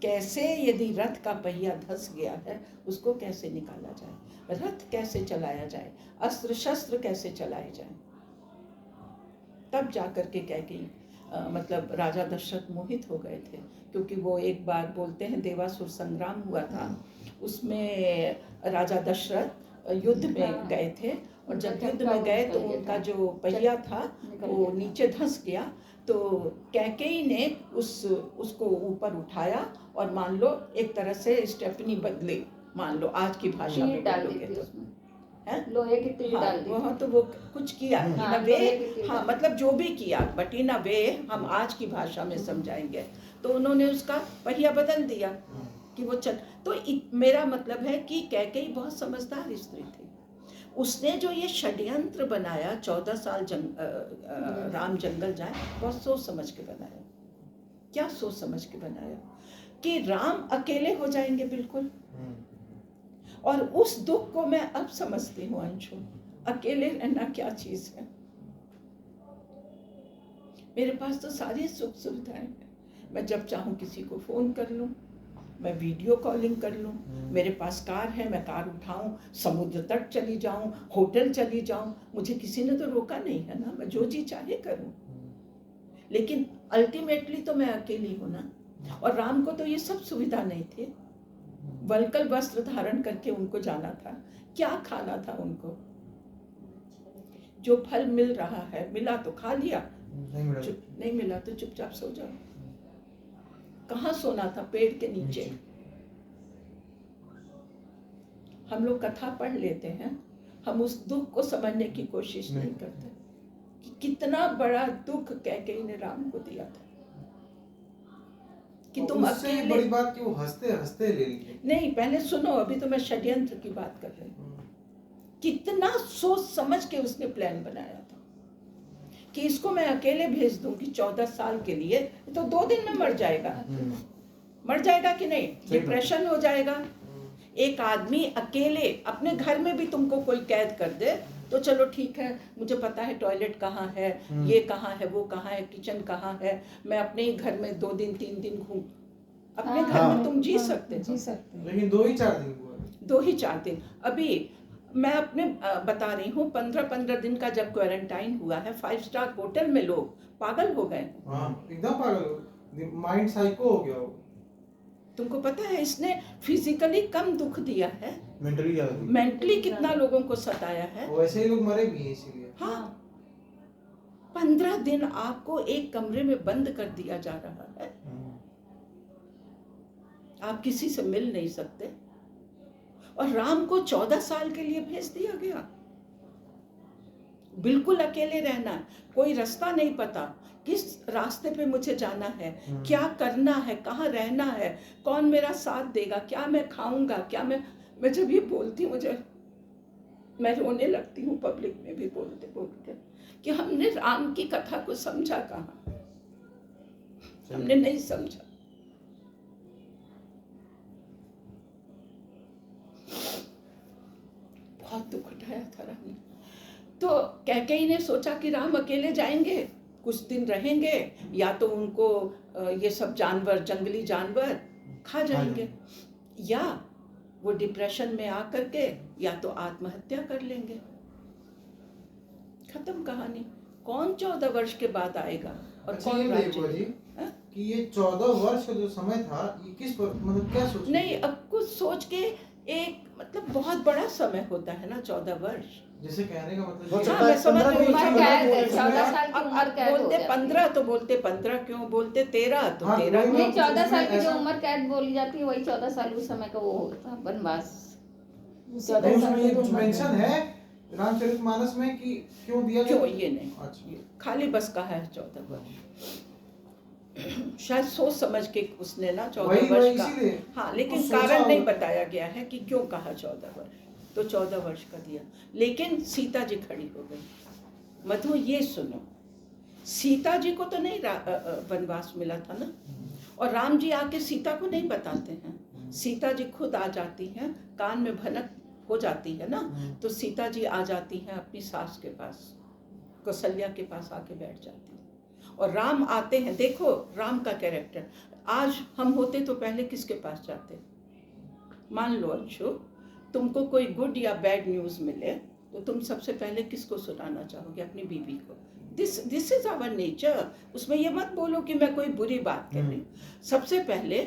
कैसे यदि रथ का पहिया धंस गया है उसको कैसे निकाला जाए, रथ कैसे चलाया जाए, अस्त्र शस्त्र कैसे चलाए जाए। तब जाकर के कैकेयी मतलब राजा दशरथ मोहित हो गए थे, क्योंकि वो एक बार बोलते हैं देवासुर संग्राम हुआ था, उसमें राजा दशरथ युद्ध में गए थे, और जब युद्ध में गए तो उनका जो पहिया था वो नीचे धंस गया, तो कैकेयी ने उसको ऊपर उठाया और मान लो एक तरह से स्टेपनी बदले, मान लो आज की भाषा में बोलोगे तो लोहे की तीर डाल दी। वहाँ तो वो कुछ किया इन अ वे, हाँ मतलब जो भी किया, बट इन अ वे हम आज की भाषा में समझाएंगे, तो उन्होंने उसका पहिया बदल दिया कि वो चल। तो मेरा मतलब है कि कैकेयी बहुत समझदार स्त्री थी, उसने जो ये षड्यंत्र बनाया 14 साल राम जंगल जाए, बहुत सोच समझ के बनाया। क्या सोच समझ के बनाया कि राम अकेले हो जाएंगे बिल्कुल, और उस दुख को मैं अब समझती हूँ अंशु, अकेले रहना क्या चीज है। मेरे पास तो सारी सुख सुविधाएं हैं, मैं जब चाहूँ किसी को फोन कर लूँ, मैं वीडियो कॉलिंग कर लूँ, मेरे पास कार है, मैं कार उठाऊँ, समुद्र तट चली जाऊँ, होटल चली जाऊँ, मुझे किसी ने तो रोका नहीं है ना, मैं जो जी चाहे करूँ। लेकिन अल्टीमेटली तो मैं अकेली हूँ ना, और राम को तो ये सब सुविधा नहीं थी, वल्कल वस्त्र धारण करके उनको जाना था, क्या खाना था उनको, जो फल मिल रहा है, मिला तो खा लिया, नहीं मिला तो चुपचाप सो जाओ। कहाँ सोना था, पेड़ के नीचे। हम लोग कथा पढ़ लेते हैं, हम उस दुख को समझने की कोशिश नहीं करते कि कितना बड़ा दुख कैकेयी ने राम को दिया था, कि तुम अकेले। बड़ी बात कि वो हंसते हंसते ले लिए। नहीं, पहले सुनो, अभी तो मैं षड्यंत्र की बात कर रही हूँ। कितना सोच समझ के उसने प्लान बनाया था कि इसको मैं अकेले भेज दूंगी 14 साल के लिए, तो 2 दिन में मर जाएगा। मर जाएगा कि नहीं, डिप्रेशन हो जाएगा, एक आदमी अकेले अपने घर में भी तुमको कोई कैद कर दे तो चलो ठीक है, मुझे पता है टॉयलेट कहाँ है, ये कहाँ है, वो कहाँ है, किचन कहाँ है, मैं अपने ही घर में 2 दिन 3 दिन घूम, अपने घर में तुम जी सकते हो। लेकिन 2 ही 4 दिन हुआ। 2 ही 4 दिन। अभी मैं अपने बता रही हूँ 15-15 दिन का जब क्वारंटाइन हुआ है 5 स्टार होटल में लोग पागल हो गए। हाँ, एकदम पागल, माइंड साइको हो गया वो। तुमको पता है इसने फिजिकली कम दुख दिया है, मेंटली ज्यादा थी। मेंटली कितना लोगों को सताया है। वैसे ही लोग मरे भी हैं इसीलिए। हाँ, 15 दिन आपको एक कमरे में बंद कर दिया जा रहा है, आप किसी से मिल नहीं सकते। और राम को 14 साल के लिए भेज दिया गया, बिल्कुल अकेले रहना, कोई रास्ता नहीं पता, किस रास्ते पे मुझे जाना है, क्या करना है, कहाँ रहना है, कौन मेरा साथ देगा, क्या मैं खाऊंगा, क्या मैं जब ये बोलती मुझे मैं रोने लगती हूँ पब्लिक में भी बोलते बोलते कि हमने राम की कथा को समझा कहाँ, हमने नहीं समझा। बहुत दुख उठाया था राम ने। तो कैकेयी ने सोचा कि राम अकेले जाएंगे, कुछ दिन रहेंगे, या तो उनको ये सब जानवर, जंगली जानवर खा जाएंगे, या वो डिप्रेशन में आकर के या तो आत्महत्या कर लेंगे। खत्म कहानी। कौन 14 वर्ष के बाद आएगा और अच्छा, कौन ये राज्य देखो जी हाँ? कि ये 14 वर्ष का जो समय था, ये किस पर मतलब क्या सोच नहीं, अब कुछ सोच के एक मतलब बहुत बड़ा समय होता है ना 14 वर्ष। जैसे कहने का मतलब हो ये- सकता हाँ, है मैं समझ 15 रही हूँ। भी उम्र कैद है, उसमें- 14 साल की अब उम्र कैद हो बोलते जाती है। 15 तो बोलते 15 क्यों, बोलते 13 तो हाँ, 13 वही क्यों? नहीं, 14 साल की जो ऐसा- उम्र कैद बोली जाती है वही 14 साल उस समय का वो होता वनवास। नहीं, 14 साल उसमें की ये जो कुछ उम्र मेंशन है रामचरितमानस में कि क्यों दिया गया? क्यों, ये नहीं, अच्छा। ये खाली बस कहा है 14 वर्ष। शायद सोच समझ के उसने ना 14 वही वर्ष का, इसीलिए हाँ, लेकिन कुछ सोचा कारण नहीं होगा। बताया गया है कि क्यों कहा 14 वर्ष, तो 14 वर्ष का दिया। लेकिन सीता जी खड़ी हो गई। मधु ये सुनो, सीता जी को तो नहीं वनवास मिला था ना, और राम जी आके सीता को नहीं बताते हैं, सीता जी खुद आ जाती हैं, कान में भनक हो जाती है ना, तो सीता जी आ जाती हैं अपनी सास के पास, कौशल्या के पास आके बैठ जाती है, और राम आते हैं। देखो राम का कैरेक्टर, आज हम होते तो पहले किसके पास जाते? मान लो अंशु, तुमको कोई गुड या बैड न्यूज़ मिले तो तुम सबसे पहले किसको सुनाना चाहोगे? अपनी बीवी को। This is our nature. उसमें ये मत बोलो कि मैं कोई बुरी बात कर रही हूँ। सबसे पहले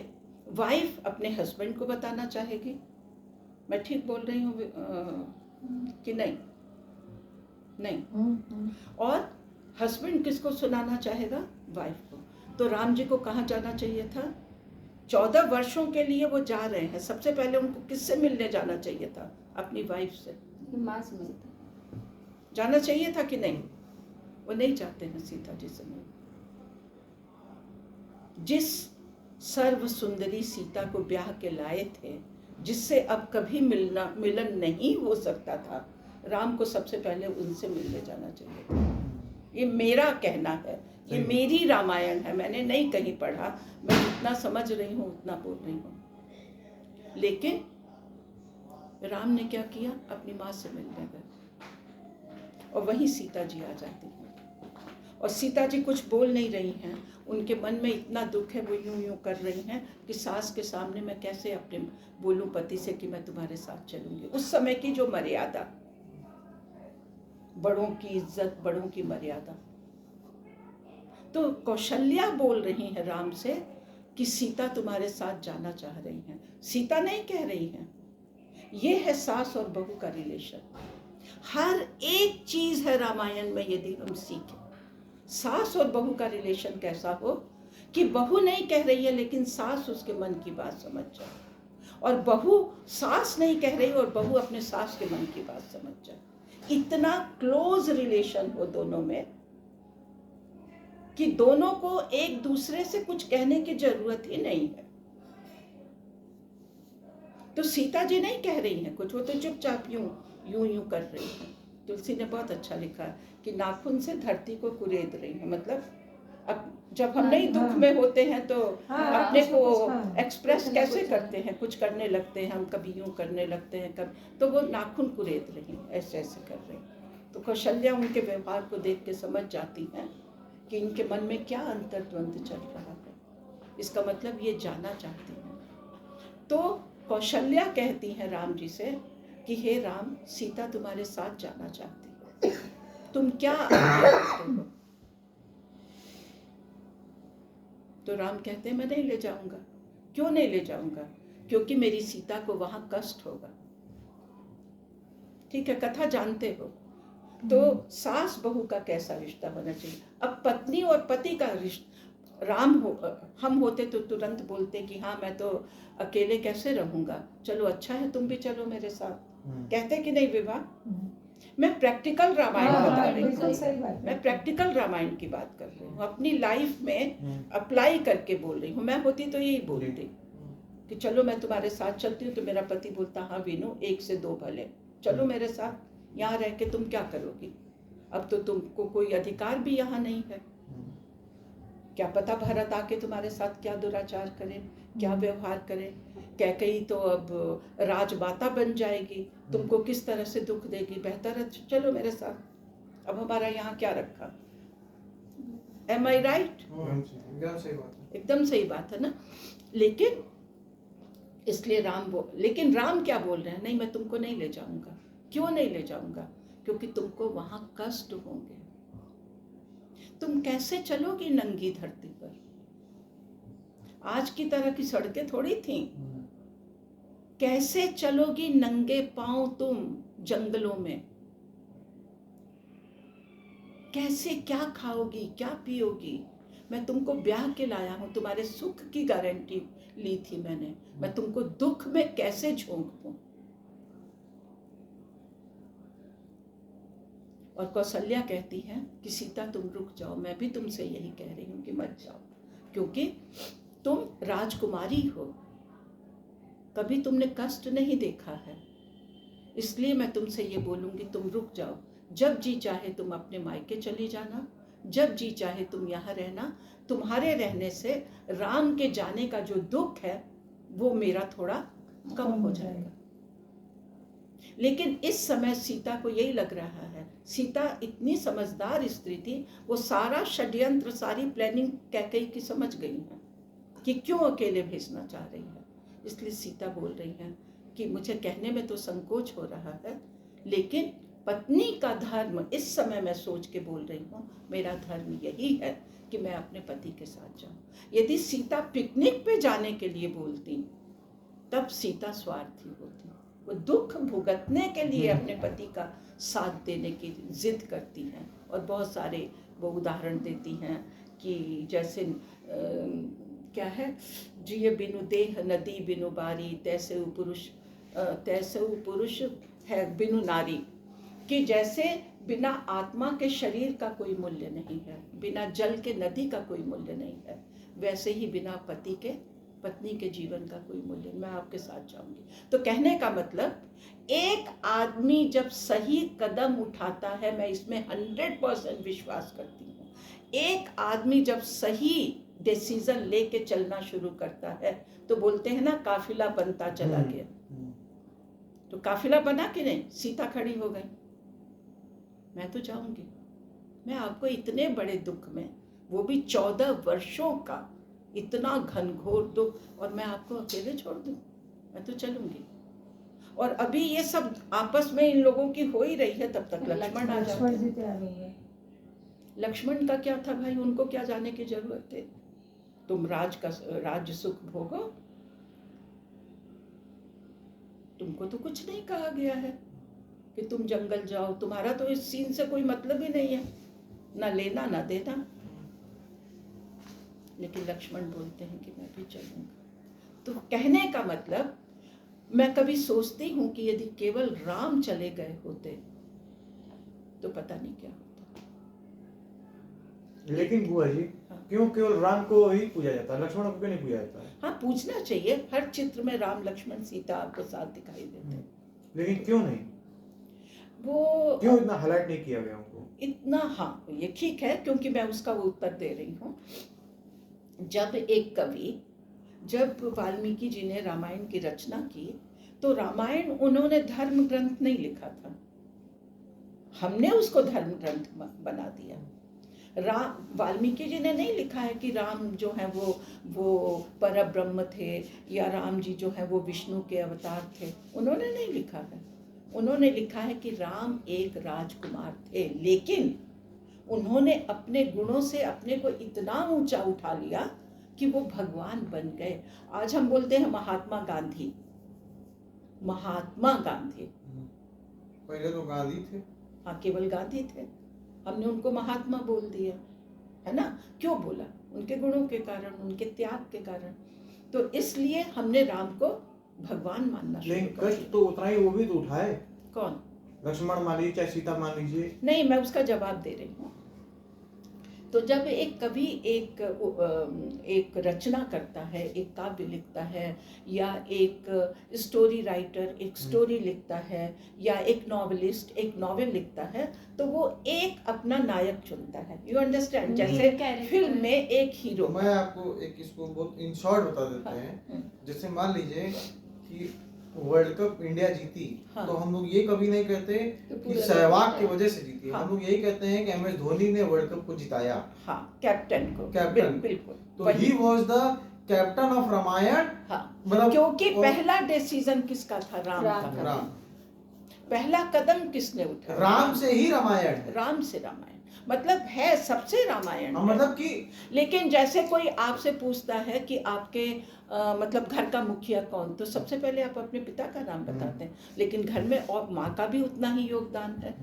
वाइफ अपने हस्बैंड को बताना चाहेगी। मैं ठीक बोल रही हूँ कि नहीं? नहीं। और हस्बैंड किसको सुनाना चाहेगा? वाइफ को। तो राम जी को कहाँ जाना चाहिए था? 14 वर्षों के लिए वो जा रहे हैं, सबसे पहले उनको किससे मिलने जाना चाहिए था? अपनी वाइफ से माँ से मिलता जाना चाहिए था कि नहीं? वो नहीं चाहते हैं सीता जी से मिलना। जिस सर्व सुंदरी सीता को ब्याह के लाए थे, जिससे अब कभी मिलन नहीं हो सकता था, राम को सबसे पहले उनसे मिलने जाना चाहिए था। ये मेरा कहना है, ये मेरी रामायण है, मैंने नहीं कहीं पढ़ा, मैं जितना समझ रही हूँ उतना बोल रही हूँ। लेकिन राम ने क्या किया? अपनी माँ से मिलने गए, और वहीं सीता जी आ जाती हैं, और सीता जी कुछ बोल नहीं रही हैं, उनके मन में इतना दुख है, वो यूं यूं कर रही हैं कि सास के सामने मैं कैसे अपने बोलूं पति से कि मैं तुम्हारे साथ चलूंगी। उस समय की जो मर्यादा, बड़ों की इज्जत, बड़ों की मर्यादा। तो कौशल्या बोल रही है राम से कि सीता तुम्हारे साथ जाना चाह रही हैं। सीता नहीं कह रही हैं। ये है सास और बहू का रिलेशन। हर एक चीज है रामायण में, यदि हम सीखें सास और बहू का रिलेशन कैसा हो कि बहू नहीं कह रही है लेकिन सास उसके मन की बात समझ जाए, और बहू सास नहीं कह रही और बहू अपने सास के मन की बात समझ जाए। इतना क्लोज रिलेशन हो दोनों में कि दोनों को एक दूसरे से कुछ कहने की जरूरत ही नहीं है। तो सीता जी नहीं कह रही हैं कुछ, वो तो चुपचाप यूं कर रही हैं। तुलसी ने बहुत अच्छा लिखा है कि नाखून से धरती को कुरेद रही है, मतलब अब जब हम नहीं दुख में होते हैं तो अपने को एक्सप्रेस कैसे करते हैं, कुछ करने लगते हैं हम, कभी यूं करने लगते हैं, कभी तो वो नाखून कुरेद रही ऐसे ऐसे कर रही। तो कौशल्या उनके व्यवहार को देख के समझ जाती हैं कि इनके मन में क्या अंतर्द्वंद चल रहा है। इसका मतलब ये जाना चाहती हैं। तो कौशल्या कहती हैं राम जी से कि हे राम, सीता तुम्हारे साथ जाना चाहती है, तुम क्या आज्ञा करते हो? तो राम कहते हैं मैं नहीं ले जाऊंगा। क्यों नहीं ले जाऊंगा? क्योंकि मेरी सीता को वहां कष्ट होगा। ठीक है, कथा जानते हो। तो सास बहू का कैसा रिश्ता होना चाहिए। अब पत्नी और पति का रिश्ता, हम होते तो तुरंत बोलते कि हाँ मैं तो अकेले कैसे रहूंगा, चलो अच्छा है तुम भी चलो मेरे साथ। कहते कि नहीं विवाह? मैं प्रैक्टिकल रामायण बता रही हूँ, मैं प्रैक्टिकल रामायण की बात कर रही हूँ, अपनी लाइफ में अप्लाई करके बोल रही हूँ। मैं होती तो यही बोलती कि चलो मैं तुम्हारे साथ चलती हूँ, तो मेरा पति बोलता हाँ वीनू 1 से 2 भले, चलो मेरे साथ, यहाँ रह के तुम क्या करोगी? अब तो तुमको कोई अधिकार भी यहाँ नहीं है। क्या पता भरत आके तुम्हारे साथ क्या दुराचार करे, क्या व्यवहार करे। कैकेयी तो अब राजमाता बन जाएगी, तुमको किस तरह से दुख देगी। बेहतर है चलो मेरे साथ, अब हमारा यहाँ क्या रखा। एम आई राइट? एकदम सही बात है ना। लेकिन इसलिए लेकिन राम क्या बोल रहे हैं? नहीं, मैं तुमको नहीं ले जाऊंगा। क्यों नहीं ले जाऊंगा? क्योंकि तुमको वहां कष्ट होंगे। तुम कैसे चलोगी नंगी धरती पर? आज की तरह की सड़कें थोड़ी थी। कैसे चलोगी नंगे पांव तुम जंगलों में? कैसे, क्या खाओगी, क्या पियोगी? मैं तुमको ब्याह के लाया हूं, तुम्हारे सुख की गारंटी ली थी मैंने। मैं तुमको दुख में कैसे झोंक दूं? और कौशल्या कहती है कि सीता तुम रुक जाओ, मैं भी तुमसे यही कह रही हूं कि मत जाओ, क्योंकि तुम राजकुमारी हो, कभी तुमने कष्ट नहीं देखा है। इसलिए मैं तुमसे ये बोलूंगी तुम रुक जाओ। जब जी चाहे तुम अपने मायके चली जाना, जब जी चाहे तुम यहाँ रहना। तुम्हारे रहने से राम के जाने का जो दुख है वो मेरा थोड़ा कम हो जाएगा। लेकिन इस समय सीता को यही लग रहा है, सीता इतनी समझदार स्त्री थी, वो सारा षड्यंत्र, सारी प्लानिंग कैकेयी की समझ गई है कि क्यों अकेले भेजना चाह रही है। इसलिए सीता बोल रही है कि मुझे कहने में तो संकोच हो रहा है, लेकिन पत्नी का धर्म इस समय मैं सोच के बोल रही हूँ, मेरा धर्म यही है कि मैं अपने पति के साथ जाऊं। यदि सीता पिकनिक पे जाने के लिए बोलती तब सीता स्वार्थी होती, वो दुख भुगतने के लिए अपने पति का साथ देने की जिद करती हैं। और बहुत सारे वो उदाहरण देती हैं कि जैसे क्या है, जिये बिनु देह नदी बिनु बारी, तैसे पुरुष है बिनु नारी। कि जैसे बिना आत्मा के शरीर का कोई मूल्य नहीं है, बिना जल के नदी का कोई मूल्य नहीं है, वैसे ही बिना पति के पत्नी के जीवन का कोई मूल्य। मैं आपके साथ जाऊंगी। तो कहने का मतलब, एक आदमी जब सही कदम उठाता है, मैं इसमें 100% विश्वास करती हूँ, एक आदमी जब सही डिसीजन लेके चलना शुरू करता है तो बोलते हैं ना, काफिला बनता चला गया। तो काफिला बना कि नहीं? सीता खड़ी हो गई, मैं तो जाऊंगी। मैं आपको इतने बड़े दुख में, वो भी 14 वर्षों का इतना घनघोर दुख, और मैं आपको अकेले छोड़ दूं? मैं तो चलूंगी। और अभी ये सब आपस में इन लोगों की हो ही रही है, तब तक लक्ष्मण आ जाते हैं। लक्ष्मण का क्या था भाई, उनको क्या जाने की जरूरत है? तुम राज सुख भोगो, तुमको तो कुछ नहीं कहा गया है कि तुम जंगल जाओ, तुम्हारा तो इस सीन से कोई मतलब ही नहीं है, ना लेना ना देना। लेकिन लक्ष्मण बोलते हैं कि मैं भी चलूंगा। तो कहने का मतलब, मैं कभी सोचती हूँ कि यदि केवल राम चले गए होते तो पता नहीं क्या होता। लेकिन बुआ जी, क्यों केवल राम को ही पूजा जाता है, लक्ष्मण को क्यों नहीं पूजा जाता है? हाँ, पूछना चाहिए। हर चित्र में राम लक्ष्मण सीता आपको साथ दिखाई देते हैं। लेकिन क्यों नहीं? वो क्यों इतना हाईलाइट नहीं किया गया उनको? इतना, हाँ ये ठीक है, क्योंकि मैं उसका वो उत्तर दे रही हूँ। जब एक कवि, जब वाल्मीकि जी ने रामायण की रचना की, तो रामायण उन्होंने धर्म ग्रंथ नहीं लिखा था, हमने उसको धर्म ग्रंथ बना दिया। वाल्मीकि जी ने नहीं लिखा है कि राम जो है वो परब्रह्म थे, या राम जी जो है वो विष्णु के अवतार थे, उन्होंने नहीं लिखा है। उन्होंने लिखा है कि राम एक राजकुमार थे, लेकिन उन्होंने अपने गुणों से अपने को इतना ऊंचा उठा लिया कि वो भगवान बन गए। आज हम बोलते हैं महात्मा गांधी, महात्मा गांधी, पहले तो गांधी थे। हाँ, केवल गांधी थे, हमने उनको महात्मा बोल दिया, है ना? क्यों बोला? उनके गुणों के कारण, उनके त्याग के कारण। तो इसलिए हमने राम को भगवान मानना शुरू लेकिन कर कष्ट दिया। तो उतना ही वो भी तो उठाए। कौन? लक्ष्मण मान लीजिए, चाहे सीता मान लीजिए। नहीं, मैं उसका जवाब दे रही हूँ। तो जब एक कवि एक रचना करता है, एक काव्य लिखता है, या एक स्टोरी राइटर एक स्टोरी लिखता है, या एक नॉवेलिस्ट एक नॉवेल लिखता है, तो वो एक अपना नायक चुनता है। You understand? जैसे फिल्म में एक हीरो। मैं आपको एक इसको बहुत इन शॉर्ट बता देते हैं। जैसे मान लीजिए कि वर्ल्ड कप इंडिया जीती, हाँ। तो हम लोग ये कभी नहीं कहते तो कि पूरा सहवाग की वजह से जीती। हाँ। हम लोग यही कहते हैं कि MS धोनी ने वर्ल्ड कप को जिताया। हाँ, कैप्टन को, कैप्टन। बिल्कुल। तो he was the captain of Ramayana. हाँ, मतलब क्योंकि पहला डिसीजन किसका था? राम का। राम, पहला कदम किसने उठाया? राम से ही रामायण है। राम से रामायण, मतलब है सबसे रामायण है। मतलब कि लेकिन जैसे कोई आपसे पूछता है कि आपके मतलब घर का मुखिया कौन, तो सबसे पहले आप अपने पिता का नाम बताते हैं। लेकिन घर में और माँ का भी उतना ही योगदान है,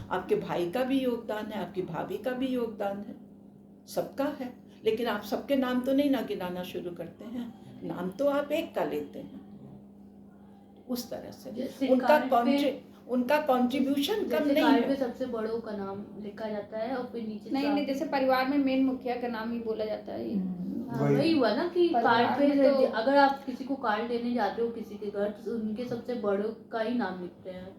आपके भाई का भी योगदान है, आपकी भाभी का भी योगदान है, सबका है। लेकिन आप सबके नाम तो नहीं ना गिनाना शुरू करते हैं, नाम तो आप एक का लेते हैं। उस तरह से उनका कंट्रीब्यूशन कम नहीं है। सबसे बड़ों का नाम लिखा जाता है और फिर नीचे नहीं, जैसे परिवार में मेन मुखिया का नाम ही बोला जाता है। हाँ, वही हुआ ना कि कार्ड पे तो अगर आप किसी को कार्ड देने जाते हो किसी के घर, तो उनके सबसे बड़ों का ही नाम लिखते हैं।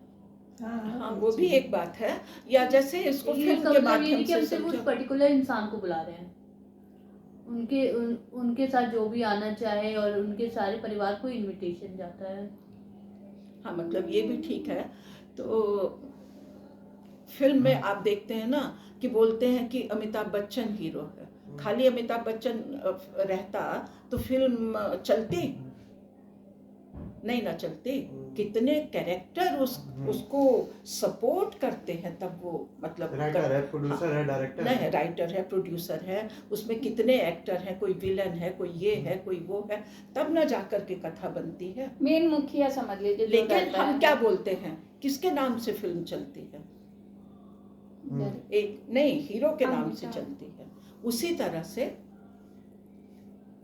हाँ, वो भी एक बात है। या जैसे इसको फिल्म के माध्यम से सिर्फ उस पर्टिकुलर इंसान को बुला रहे हैं, उनके साथ जो भी आना चाहे, और उनके सारे परिवार को इनविटेशन जाता है। हाँ, मतलब ये भी ठीक है। तो फिल्म में आप देखते हैं ना कि बोलते हैं कि अमिताभ बच्चन हीरो है। खाली अमिताभ बच्चन रहता तो फिल्म चलती नहीं ना चलती। कितने कैरेक्टर उसको सपोर्ट करते हैं, तब वो मतलब राइटर है, प्रोड्यूसर है, डायरेक्टर नहीं, राइटर है, प्रोड्यूसर है, उसमें कितने एक्टर हैं, कोई विलन है, कोई ये है, कोई वो है, तब ना जाकर के कथा बनती है। मेन मुखिया समझ लीजिए। लेकिन हम क्या बोलते हैं, किसके नाम से फिल्म चलती है? एक नहीं, हीरो के नाम से चलती है। उसी तरह से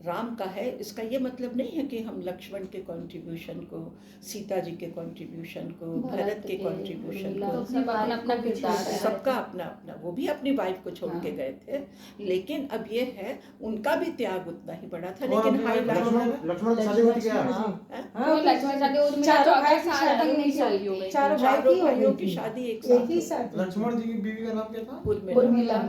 राम का है। इसका ये मतलब नहीं है कि हम लक्ष्मण के कंट्रीब्यूशन को, सीता जी के कंट्रीब्यूशन को, भरत के कंट्रीब्यूशन को, अपना किरदार है, सबका अपना अपना, वो भी अपनी वाइफ को छोड़ के गए थे। लेकिन अब ये है, उनका भी त्याग उतना ही बड़ा था। लेकिन लक्ष्मण की शादी हुई क्या? चारों भाइयों की शादी एक साथ। लक्ष्मण जी की बीवी का नाम क्या था? उर्मिला।